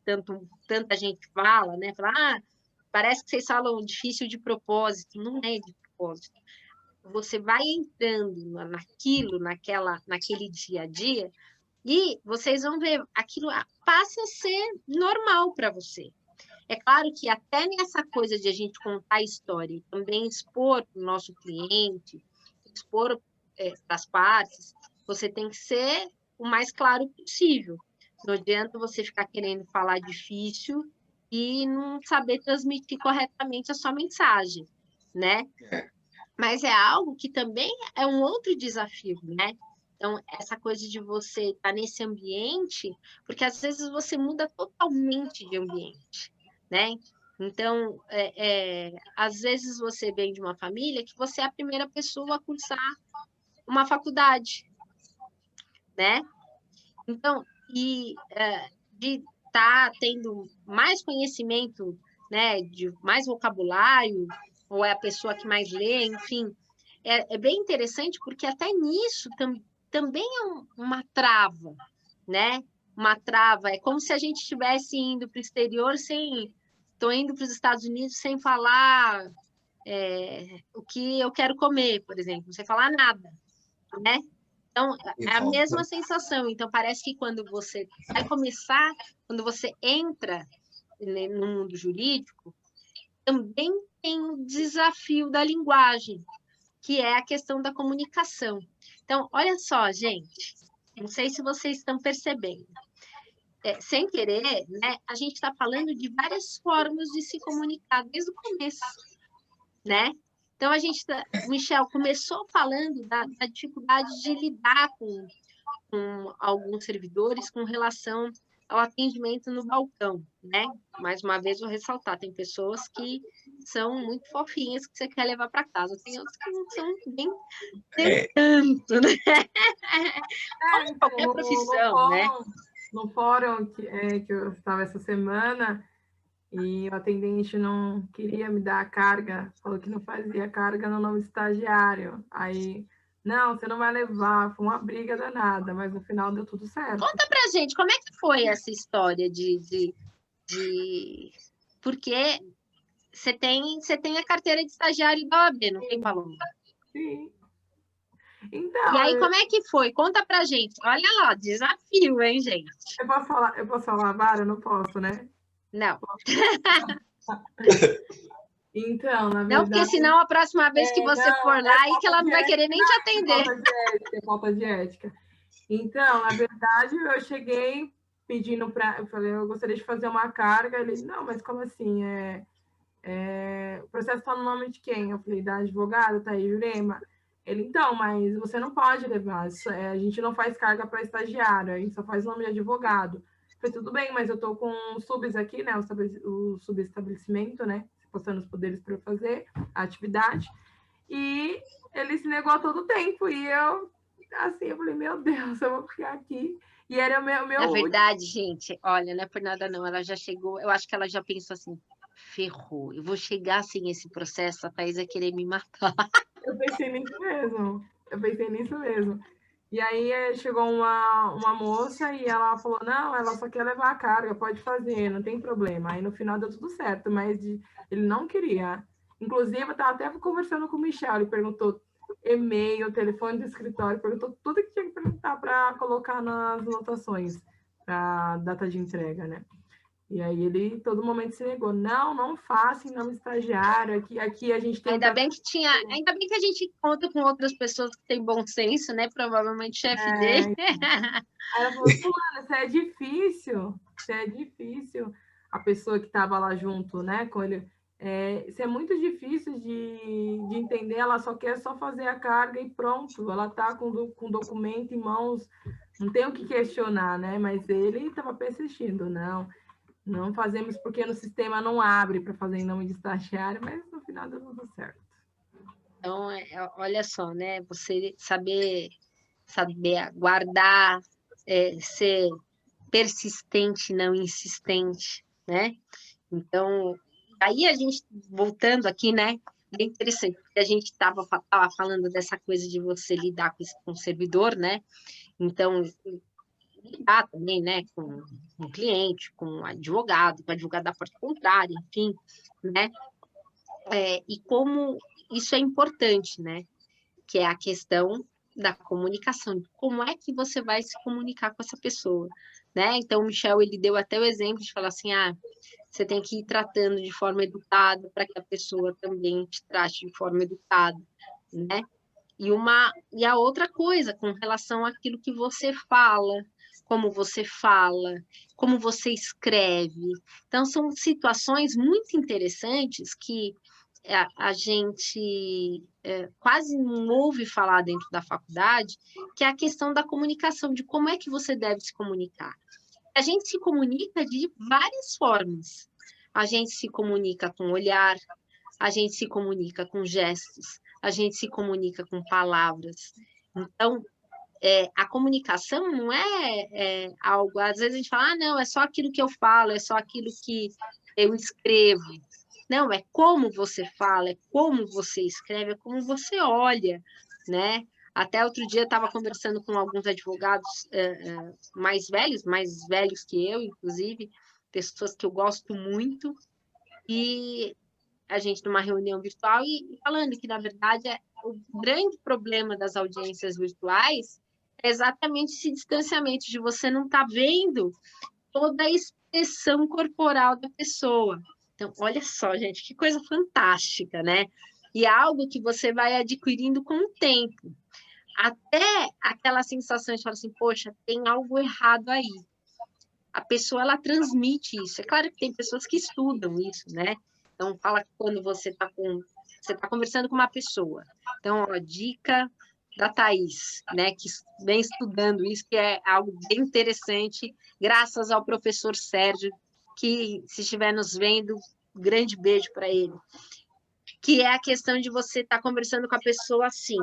Speaker 1: tanta gente fala, né? Fala, parece que vocês falam difícil de propósito. Não é de propósito. Você vai entrando naquele dia a dia e vocês vão ver, aquilo passa a ser normal para você. É claro que até nessa coisa de a gente contar a história e também expor para o nosso cliente, expor para as partes, você tem que ser o mais claro possível. Não adianta você ficar querendo falar difícil e não saber transmitir corretamente a sua mensagem, né? Mas é algo que também é um outro desafio, né? Então, essa coisa de você estar nesse ambiente, porque às vezes você muda totalmente de ambiente, né? Então, às vezes você vem de uma família que você é a primeira pessoa a cursar uma faculdade, né? Então, de estar tendo mais conhecimento, né, de mais vocabulário, ou é a pessoa que mais lê, enfim, é bem interessante porque até nisso também é uma trava, né? Uma trava, é como se a gente estivesse indo para o exterior estou indo para os Estados Unidos sem falar o que eu quero comer, por exemplo, sem falar nada, né? Então, é a mesma sensação. Então, parece que quando você vai começar, quando você entra no mundo jurídico, também tem o desafio da linguagem, que é a questão da comunicação. Então, olha só, gente, não sei se vocês estão percebendo. Sem querer, né, a gente está falando de várias formas de se comunicar desde o começo, né? Então, o Michel começou falando da dificuldade de lidar com alguns servidores com relação ao atendimento no balcão, né? Mais uma vez, vou ressaltar, tem pessoas que são muito fofinhas que você quer levar para casa, tem outras que não são bem tanto, né? Qualquer profissão, né?
Speaker 3: No fórum que eu estava essa semana, e o atendente não queria me dar a carga, falou que não fazia carga no nome estagiário. Aí, não, você não vai levar, foi uma briga danada, mas no final deu tudo certo.
Speaker 1: Conta pra gente, como é que foi essa história porque você tem a carteira de estagiário da OAB, não tem, Paloma?
Speaker 3: Sim. Então,
Speaker 1: e aí, como é que foi? Conta pra gente. Olha lá, desafio, hein, gente?
Speaker 3: Eu posso falar, Vara? Não posso, né?
Speaker 1: Não.
Speaker 3: Então, na verdade...
Speaker 1: Não, porque senão a próxima vez que você for lá, aí que ela não vai querer nem te atender.
Speaker 3: Falta de ética. Então, na verdade, eu cheguei pedindo para... Eu falei, eu gostaria de fazer uma carga. Ele, não, mas como assim? O processo está no nome de quem? Eu falei, da advogada, tá aí, Jurema. Ele, então, mas você não pode levar. A gente não faz carga para estagiário, a gente só faz nome de advogado. Eu falei, tudo bem, mas eu estou com subs aqui, né? O subestabelecimento, né? Postando os poderes para eu fazer a atividade. E ele se negou a todo tempo. E eu, assim, eu falei, meu Deus, eu vou ficar aqui. E era o meu
Speaker 1: Na verdade, gente, olha, não é por nada não. Ela já chegou, eu acho que ela já pensou assim, eu vou chegar assim esse processo, a Thaís vai querer me matar.
Speaker 3: Eu pensei nisso mesmo. Eu pensei nisso mesmo. E aí chegou uma moça e ela falou, não, ela só quer levar a carga, pode fazer, não tem problema. Aí no final deu tudo certo, mas ele não queria. Inclusive, eu estava até conversando com o Michel, ele perguntou e-mail, telefone do escritório, perguntou tudo que tinha que perguntar para colocar nas anotações, para data de entrega, né? E aí ele, todo momento, se negou. Não faça em nome de estagiário. Aqui a gente tem
Speaker 1: ainda bem que a gente conta com outras pessoas que têm bom senso, né? Provavelmente chefe dele.
Speaker 3: Aí ela falou, fulano, isso é difícil. Isso é difícil. A pessoa que estava lá junto, né, com ele. Isso é muito difícil de entender. Ela só quer fazer a carga e pronto. Ela está com documento em mãos. Não tem o que questionar, né? Mas ele estava persistindo, não fazemos porque no sistema não abre para fazer em nome de estagiário, mas no final deu tudo certo.
Speaker 1: Então, olha só, né? Você saber aguardar, ser persistente, não insistente, né? Então, aí a gente, voltando aqui, né? É interessante, porque a gente estava falando dessa coisa de você lidar com o servidor, né? Então, lidar também, né, com um cliente, com um advogado, com o advogado da parte contrária, enfim, né? E como isso é importante, né? Que é a questão da comunicação. Como é que você vai se comunicar com essa pessoa, né? Então, o Michel, ele deu até o exemplo de falar assim, você tem que ir tratando de forma educada para que a pessoa também te trate de forma educada, né? E a outra coisa, com relação àquilo que você fala, como você escreve. Então, são situações muito interessantes que a gente quase não ouve falar dentro da faculdade, que é a questão da comunicação, de como é que você deve se comunicar. A gente se comunica de várias formas. A gente se comunica com olhar, a gente se comunica com gestos, a gente se comunica com palavras. Então, a comunicação não é algo... Às vezes a gente fala, não, é só aquilo que eu falo, é só aquilo que eu escrevo. Não, é como você fala, é como você escreve, é como você olha, né? Até outro dia eu estava conversando com alguns advogados mais velhos que eu, inclusive, pessoas que eu gosto muito, e a gente numa reunião virtual e falando que, na verdade, o grande problema das audiências virtuais é exatamente esse distanciamento de você não estar vendo toda a expressão corporal da pessoa. Então, olha só, gente, que coisa fantástica, né? E é algo que você vai adquirindo com o tempo. Até aquela sensação de falar assim, poxa, tem algo errado aí. A pessoa, ela transmite isso. É claro que tem pessoas que estudam isso, né? Então, fala quando você está conversando com uma pessoa. Então, ó, dica da Thaís, né, que vem estudando isso, que é algo bem interessante, graças ao professor Sérgio, que, se estiver nos vendo, um grande beijo para ele. Que é a questão de você estar conversando com a pessoa assim,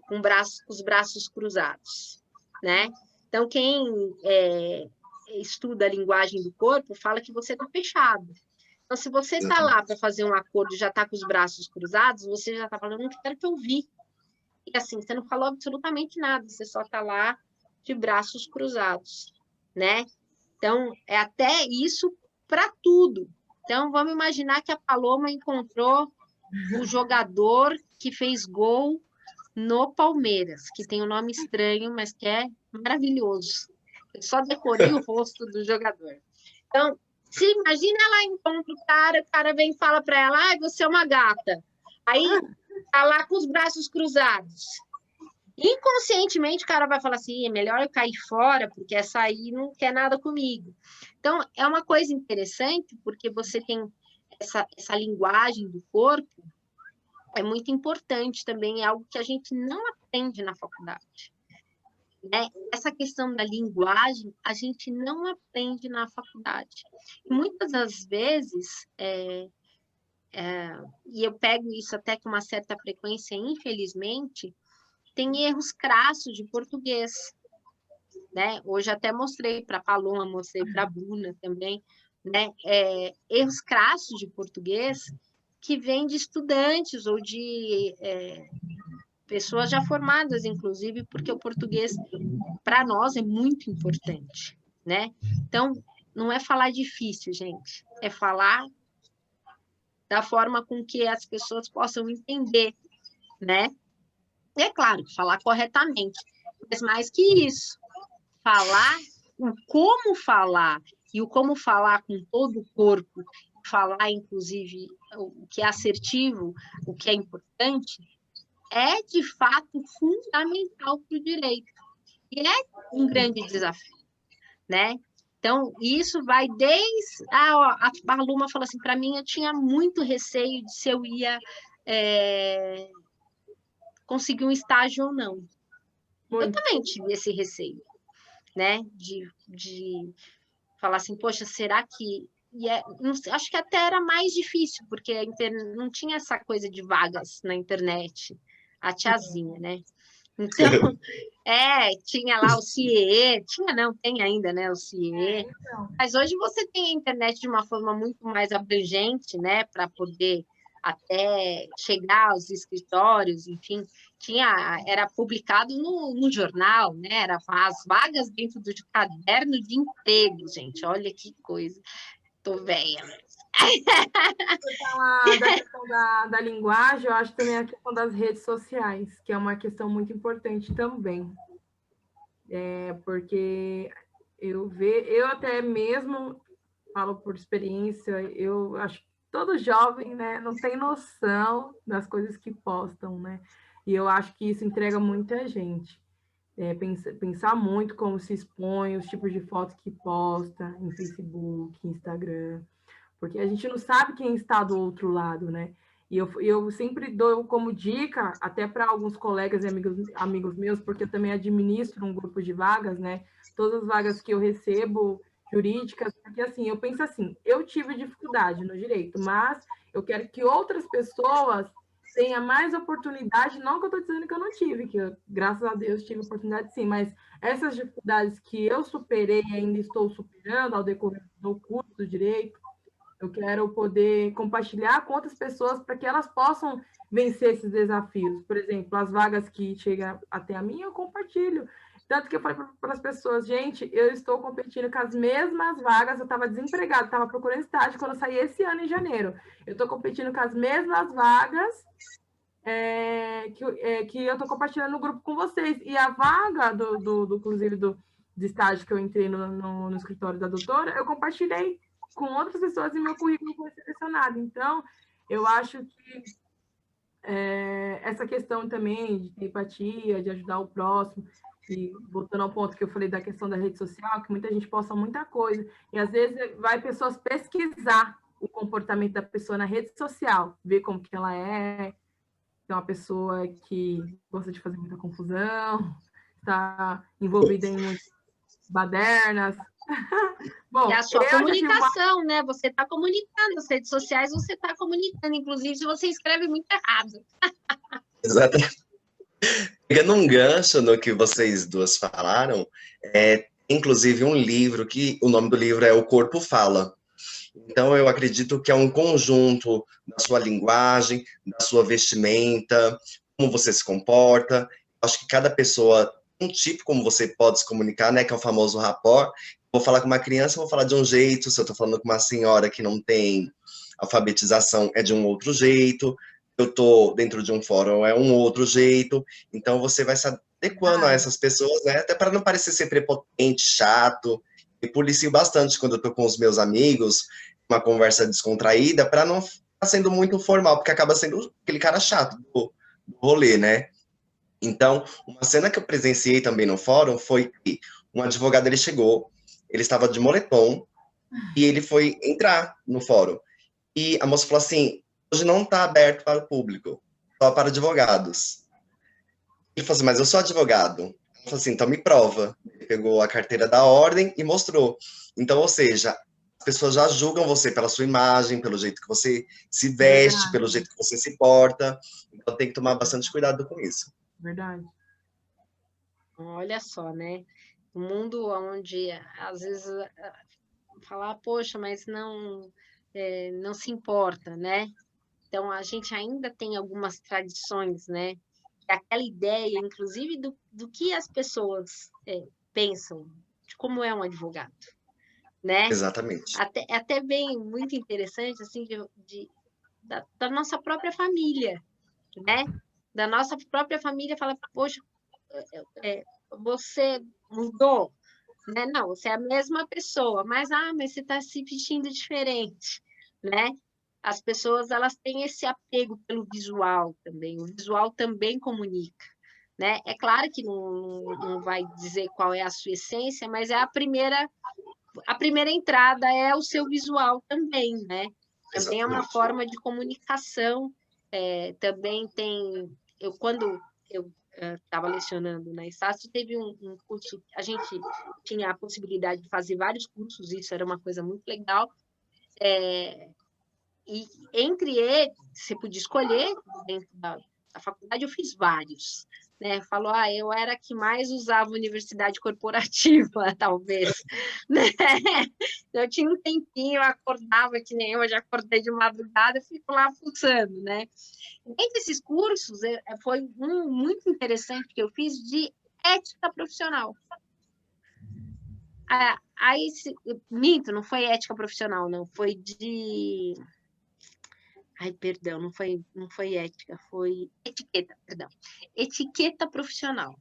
Speaker 1: com os braços cruzados, né? Então, quem estuda a linguagem do corpo fala que você está fechado. Então, se você está lá para fazer um acordo e já está com os braços cruzados, você já está falando, não quero te ouvir. E assim, você não falou absolutamente nada, você só está lá de braços cruzados, né? Então, é até isso para tudo. Então, vamos imaginar que a Paloma encontrou o jogador que fez gol no Palmeiras, que tem um nome estranho, mas que é maravilhoso. Eu só decorei o rosto do jogador. Então, se imagina ela encontra o cara vem e fala para ela, você é uma gata. Aí, tá lá com os braços cruzados. Inconscientemente, o cara vai falar assim, é melhor eu cair fora, porque essa aí não quer nada comigo. Então, é uma coisa interessante, porque você tem essa linguagem do corpo, é muito importante também, é algo que a gente não aprende na faculdade. Né? Essa questão da linguagem, a gente não aprende na faculdade. E muitas das vezes, e eu pego isso até com uma certa frequência, infelizmente, tem erros crassos de português. Né? Hoje até mostrei para a Paloma, mostrei para a Bruna também, né? Erros crassos de português que vêm de estudantes ou de pessoas já formadas, inclusive, porque o português, para nós, é muito importante, né? Então, não é falar difícil, gente, é falar da forma com que as pessoas possam entender, né? E é claro, falar corretamente, mas mais que isso, falar o como falar e o como falar com todo o corpo, falar, inclusive, o que é assertivo, o que é importante, é, de fato, fundamental para o direito. E é um grande desafio, né? Então, isso vai desde... a Paloma falou assim, para mim, eu tinha muito receio de se eu ia conseguir um estágio ou não. Eu também tive esse receio, né? De falar assim, poxa, será que... não, acho que até era mais difícil, porque não tinha essa coisa de vagas na internet, a tiazinha, né? Então, tinha lá o CIE, tem ainda, né, o CIE, mas hoje você tem a internet de uma forma muito mais abrangente, né, para poder até chegar aos escritórios, enfim, era publicado no jornal, né, eram as vagas dentro do caderno de emprego, gente, olha que coisa, tô velha,
Speaker 3: falar da questão da linguagem, eu acho também a questão das redes sociais, que é uma questão muito importante também. Porque eu até mesmo falo por experiência, eu acho que todo jovem, né, não tem noção das coisas que postam, né? E eu acho que isso entrega muita gente. Pensar muito como se expõe, os tipos de fotos que posta em Facebook, Instagram, porque a gente não sabe quem está do outro lado, né? E eu sempre dou como dica, até para alguns colegas e amigos meus, porque eu também administro um grupo de vagas, né? Todas as vagas que eu recebo, jurídicas, porque assim, eu penso assim, eu tive dificuldade no direito, mas eu quero que outras pessoas tenham mais oportunidade, não que eu estou dizendo que eu não tive, que eu, graças a Deus, tive oportunidade sim, mas essas dificuldades que eu superei e ainda estou superando ao decorrer do curso do direito, eu quero poder compartilhar com outras pessoas para que elas possam vencer esses desafios. Por exemplo, as vagas que chegam até a mim, eu compartilho. Tanto que eu falei para as pessoas, gente, eu estou competindo com as mesmas vagas, eu estava desempregada, estava procurando estágio quando eu saí esse ano em janeiro. Eu estou competindo com as mesmas vagas que eu estou compartilhando no grupo com vocês. E a vaga, inclusive, do estágio que eu entrei no escritório da doutora, eu compartilhei com outras pessoas e meu currículo foi selecionado. Então, eu acho que essa questão também de ter empatia, de ajudar o próximo, e voltando ao ponto que eu falei da questão da rede social, que muita gente posta muita coisa, e às vezes vai pessoas pesquisar o comportamento da pessoa na rede social, ver como que ela é uma pessoa que gosta de fazer muita confusão, está envolvida em muitas badernas.
Speaker 1: Bom, e a sua comunicação, né? Você está comunicando, nas redes sociais você está comunicando, inclusive se você escreve muito errado.
Speaker 2: Exatamente. Pegando um gancho no que vocês duas falaram, inclusive um livro que o nome do livro é O Corpo Fala. Então, eu acredito que é um conjunto da sua linguagem, da sua vestimenta, como você se comporta. Acho que cada pessoa tem um tipo como você pode se comunicar, né? Que é o famoso rapport. Vou falar com uma criança, vou falar de um jeito. Se eu estou falando com uma senhora que não tem alfabetização, é de um outro jeito. Eu estou dentro de um fórum, é um outro jeito. Então, você vai se adequando a essas pessoas, né? Até para não parecer ser prepotente, chato. Eu policio bastante quando eu estou com os meus amigos, uma conversa descontraída, para não ficar sendo muito formal, porque acaba sendo aquele cara chato do rolê, né? Então, uma cena que eu presenciei também no fórum foi que um advogado, ele chegou, ele estava de moletom, e ele foi entrar no fórum. E a moça falou assim, hoje não está aberto para o público, só para advogados. Ele falou assim, mas eu sou advogado. Ele falou assim, então me prova. Ele pegou a carteira da ordem e mostrou. Então, ou seja, as pessoas já julgam você pela sua imagem, pelo jeito que você se veste, pelo jeito que você se porta. Então, tem que tomar bastante cuidado com isso.
Speaker 3: Verdade.
Speaker 1: Olha só, né? Um mundo onde, às vezes, falar, poxa, mas não se importa, né? Então, a gente ainda tem algumas tradições, né? aquela ideia, inclusive, do que as pessoas pensam, de como é um advogado, né?
Speaker 2: Exatamente.
Speaker 1: Até bem, muito interessante, assim, da nossa própria família, né? Da nossa própria família, fala, poxa, você mudou, né? Não, você é a mesma pessoa, mas você está se vestindo diferente, né? As pessoas, elas têm esse apego pelo visual também, o visual também comunica, né? É claro que não vai dizer qual é a sua essência, mas é a primeira entrada é o seu visual também, né? Também é uma
Speaker 2: Exatamente.
Speaker 1: forma de comunicação, também tem... Quando eu estava lecionando na Estácio, teve um curso, a gente tinha a possibilidade de fazer vários cursos, isso era uma coisa muito legal, e entre eles, você podia escolher, dentro da faculdade, eu fiz vários, né? Falou, eu era a que mais usava universidade corporativa, talvez, né? Eu tinha um tempinho, eu acordava que nem eu, já acordei de madrugada, eu fico lá fuçando, né? Entre esses cursos, foi um muito interessante que eu fiz de ética profissional. Aí, minto, não foi ética profissional, não, foi de... Ai, perdão, não foi ética, foi etiqueta, perdão. Etiqueta profissional.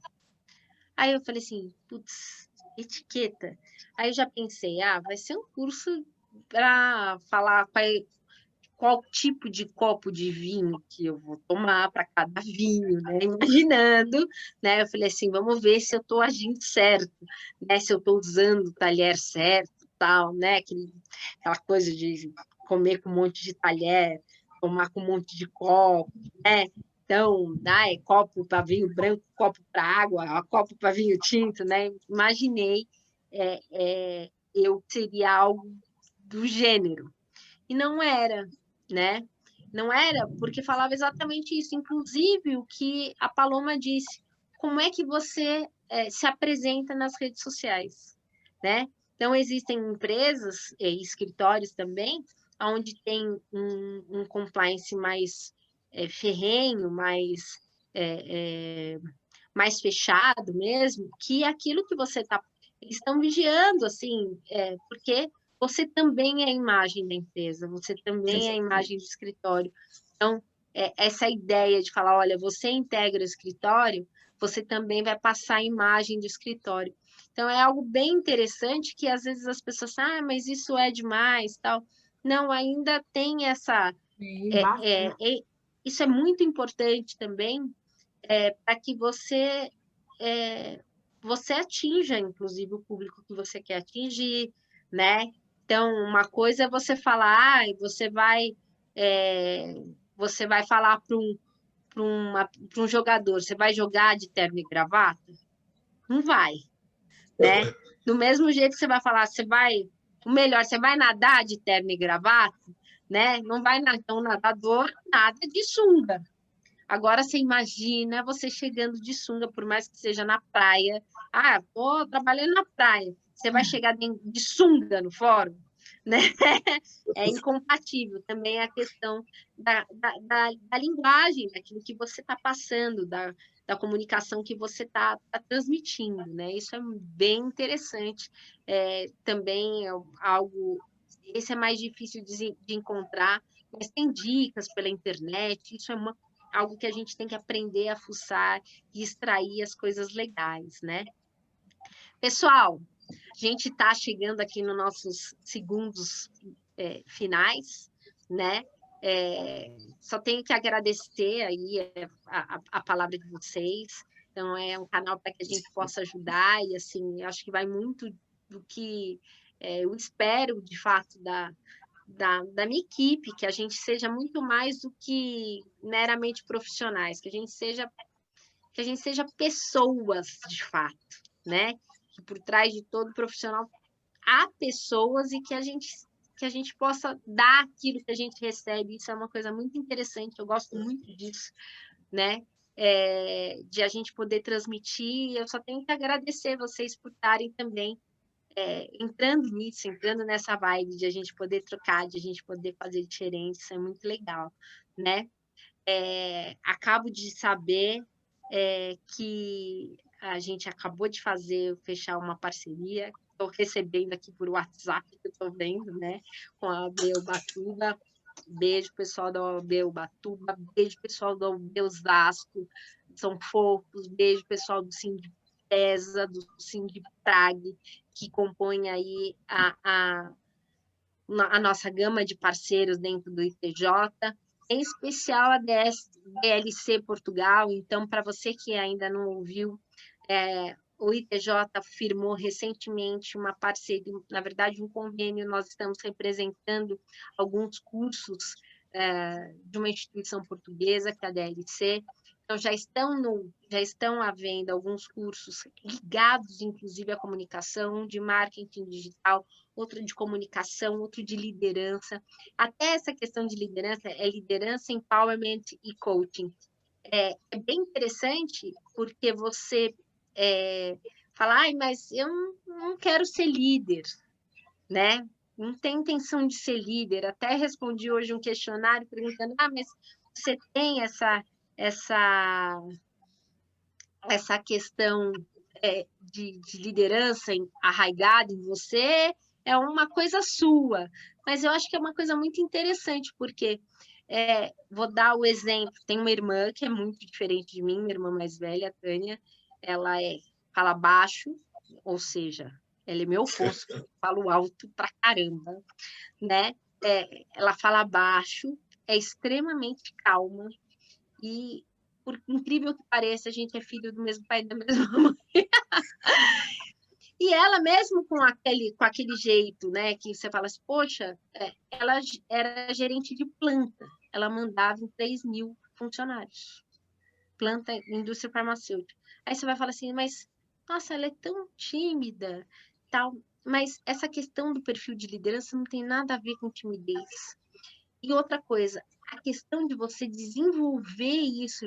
Speaker 1: Aí eu falei assim, putz, etiqueta. Aí eu já pensei, vai ser um curso para falar qual tipo de copo de vinho que eu vou tomar para cada vinho, né? Imaginando, né? Eu falei assim, vamos ver se eu estou agindo certo, né? Se eu estou usando o talher certo, tal, né? Aquela coisa de comer com um monte de talher, tomar com um monte de copo, né? Então, copo para vinho branco, copo para água, copo para vinho tinto, né? Imaginei eu seria algo do gênero. E não era, né? Não era, porque falava exatamente isso. Inclusive, o que a Paloma disse, como é que você se apresenta nas redes sociais, né? Então, existem empresas e escritórios também, onde tem um compliance mais ferrenho, mais fechado mesmo, que aquilo que você está... Eles estão vigiando, assim, porque você também é a imagem da empresa, você também é a imagem do escritório. Então, essa ideia de falar, olha, você integra o escritório, você também vai passar a imagem do escritório. Então, é algo bem interessante que, às vezes, as pessoas falam, mas isso é demais, tal. Não, ainda tem essa... isso é muito importante também, para que você atinja, inclusive, o público que você quer atingir, né? Então, uma coisa é você falar, você vai falar para um jogador, você vai jogar de terno e gravata? Não vai, né? Do mesmo jeito que você vai falar, o melhor, você vai nadar de terno e gravata, né? Não vai nadar, então, nadador, nada de sunga. Agora, você imagina você chegando de sunga, por mais que seja na praia. Tô trabalhando na praia. Você vai chegar de sunga no fórum, né? É incompatível. Também a questão da linguagem, daquilo que você está passando, da comunicação que você está transmitindo, né? Isso é bem interessante. Também é algo... Esse é mais difícil de encontrar, mas tem dicas pela internet. Isso é algo que a gente tem que aprender a fuçar e extrair as coisas legais, né? Pessoal, a gente está chegando aqui nos nossos segundos finais, né? Só tenho que agradecer aí a palavra de vocês. Então, é um canal para que a gente possa ajudar e, assim, eu acho que vai muito do que eu espero, de fato, da minha equipe, que a gente seja muito mais do que meramente profissionais, que a gente seja pessoas de fato, né? Que por trás de todo profissional há pessoas e que a gente possa dar aquilo que a gente recebe. Isso é uma coisa muito interessante, eu gosto muito disso, né? De a gente poder transmitir. Eu só tenho que agradecer vocês por estarem também entrando nisso, entrando nessa vibe de a gente poder trocar, de a gente poder fazer diferente, isso é muito legal, né? Acabo de saber que a gente acabou de fechar uma parceria. Estou recebendo aqui por WhatsApp, que eu estou vendo, né? Com a OAB Ubatuba. Beijo, pessoal da OAB Ubatuba. Beijo, pessoal da OAB Osasco. São fofos. Beijo, pessoal do Sindipesa, do Sindiprag, que compõe aí a nossa gama de parceiros dentro do ITJ, em especial a DLC Portugal. Então, para você que ainda não ouviu, o ITJ firmou recentemente uma parceria, na verdade, um convênio. Nós estamos representando alguns cursos de uma instituição portuguesa, que é a DLC. Então, já estão havendo alguns cursos ligados, inclusive, à comunicação, de marketing digital, outro de comunicação, outro de liderança. Até essa questão de liderança é liderança, empowerment e coaching. É bem interessante, porque você fala, mas eu não quero ser líder, né? Não tem intenção de ser líder. Até respondi hoje um questionário perguntando, mas você tem essa questão de liderança arraigada em você, é uma coisa sua. Mas eu acho que é uma coisa muito interessante, porque vou dar o exemplo, tem uma irmã que é muito diferente de mim, minha irmã mais velha, a Tânia, ela fala baixo, ou seja, ela é meu oposto, eu falo alto pra caramba, né? Ela fala baixo, é extremamente calma, e por incrível que pareça, a gente é filho do mesmo pai e da mesma mãe. E ela, mesmo com aquele jeito, né, que você fala assim, poxa, ela era gerente de planta, ela mandava em 3.000 funcionários. Planta, indústria farmacêutica. Aí você vai falar assim, mas, nossa, ela é tão tímida, tal. Mas essa questão do perfil de liderança não tem nada a ver com timidez. E outra coisa, a questão de você desenvolver isso,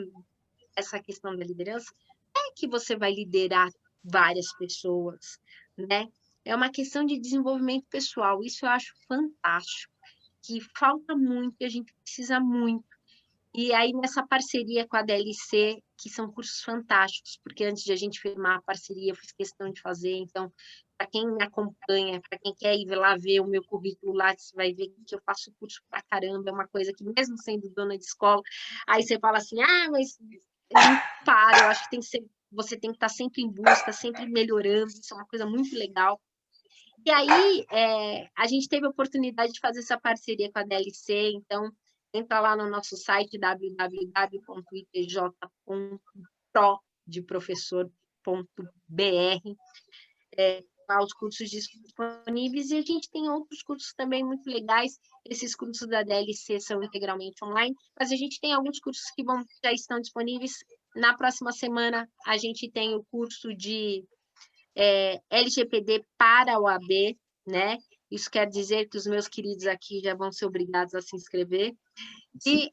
Speaker 1: essa questão da liderança, que você vai liderar várias pessoas, né? É uma questão de desenvolvimento pessoal. Isso eu acho fantástico, que falta muito, que a gente precisa muito. E aí, nessa parceria com a DLC, que são cursos fantásticos, porque antes de a gente firmar a parceria, eu fiz questão de fazer. Então, para quem me acompanha, para quem quer ir lá ver o meu currículo lá, você vai ver que eu faço curso pra caramba, é uma coisa que, mesmo sendo dona de escola, aí você fala assim, mas não para, eu acho que você tem que estar sempre em busca, sempre melhorando, isso é uma coisa muito legal. E aí, a gente teve a oportunidade de fazer essa parceria com a DLC, então, entra lá no nosso site, www.itj.pro, de professor.br, lá os cursos disponíveis, e a gente tem outros cursos também muito legais. Esses cursos da DLC são integralmente online, mas a gente tem alguns cursos que já estão disponíveis. Na próxima semana, a gente tem o curso de LGPD para a OAB, né? Isso quer dizer que os meus queridos aqui já vão ser obrigados a se inscrever. E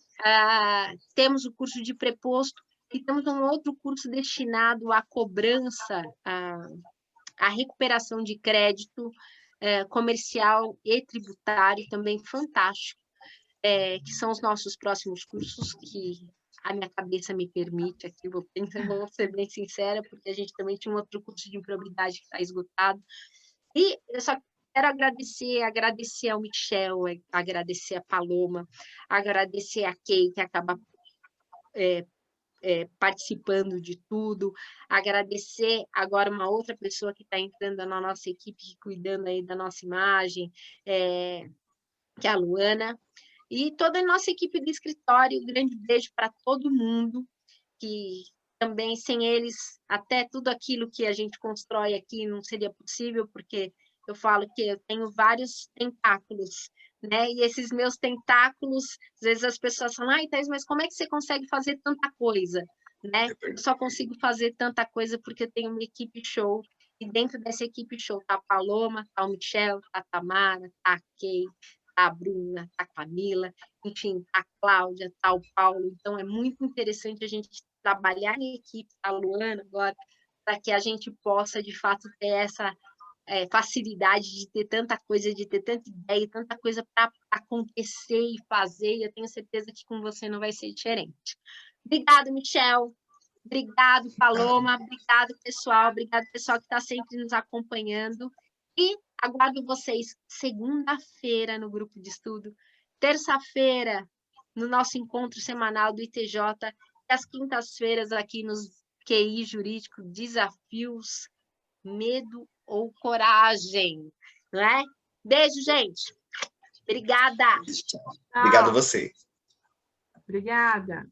Speaker 1: temos o curso de preposto, e temos um outro curso destinado à cobrança, à recuperação de crédito comercial e tributário, também fantástico, que são os nossos próximos cursos, que a minha cabeça me permite aqui, vou ser bem sincera, porque a gente também tinha um outro curso de improbidade que está esgotado. E eu só quero agradecer ao Michel, agradecer a Paloma, agradecer a Kay, que acaba participando de tudo, agradecer agora uma outra pessoa que está entrando na nossa equipe, cuidando aí da nossa imagem, que é a Luana, e toda a nossa equipe do escritório. Um grande beijo para todo mundo, que também sem eles, até tudo aquilo que a gente constrói aqui não seria possível, porque eu falo que eu tenho vários tentáculos, né? E esses meus tentáculos, às vezes as pessoas falam, Thaís, mas como é que você consegue fazer tanta coisa, né? Eu só consigo fazer tanta coisa porque eu tenho uma equipe show, e dentro dessa equipe show tá a Paloma, tá o Michel, tá a Tamara, tá a Kay, tá a Bruna, tá a Camila, enfim, tá a Cláudia, tá o Paulo. Então, é muito interessante a gente trabalhar em equipe, a Luana agora, para que a gente possa, de fato, ter essa facilidade de ter tanta coisa, de ter tanta ideia, tanta coisa para acontecer e fazer, e eu tenho certeza que com você não vai ser diferente. Obrigada, Michel. Obrigado, Paloma. Obrigado, pessoal. Obrigado, pessoal que está sempre nos acompanhando. E aguardo vocês segunda-feira no grupo de estudo, terça-feira no nosso encontro semanal do ITJ, e às quintas-feiras aqui nos QI Jurídico, Desafios, Medo ou Coragem, não é? Beijo, gente. Obrigada.
Speaker 2: Obrigado a você.
Speaker 3: Obrigada.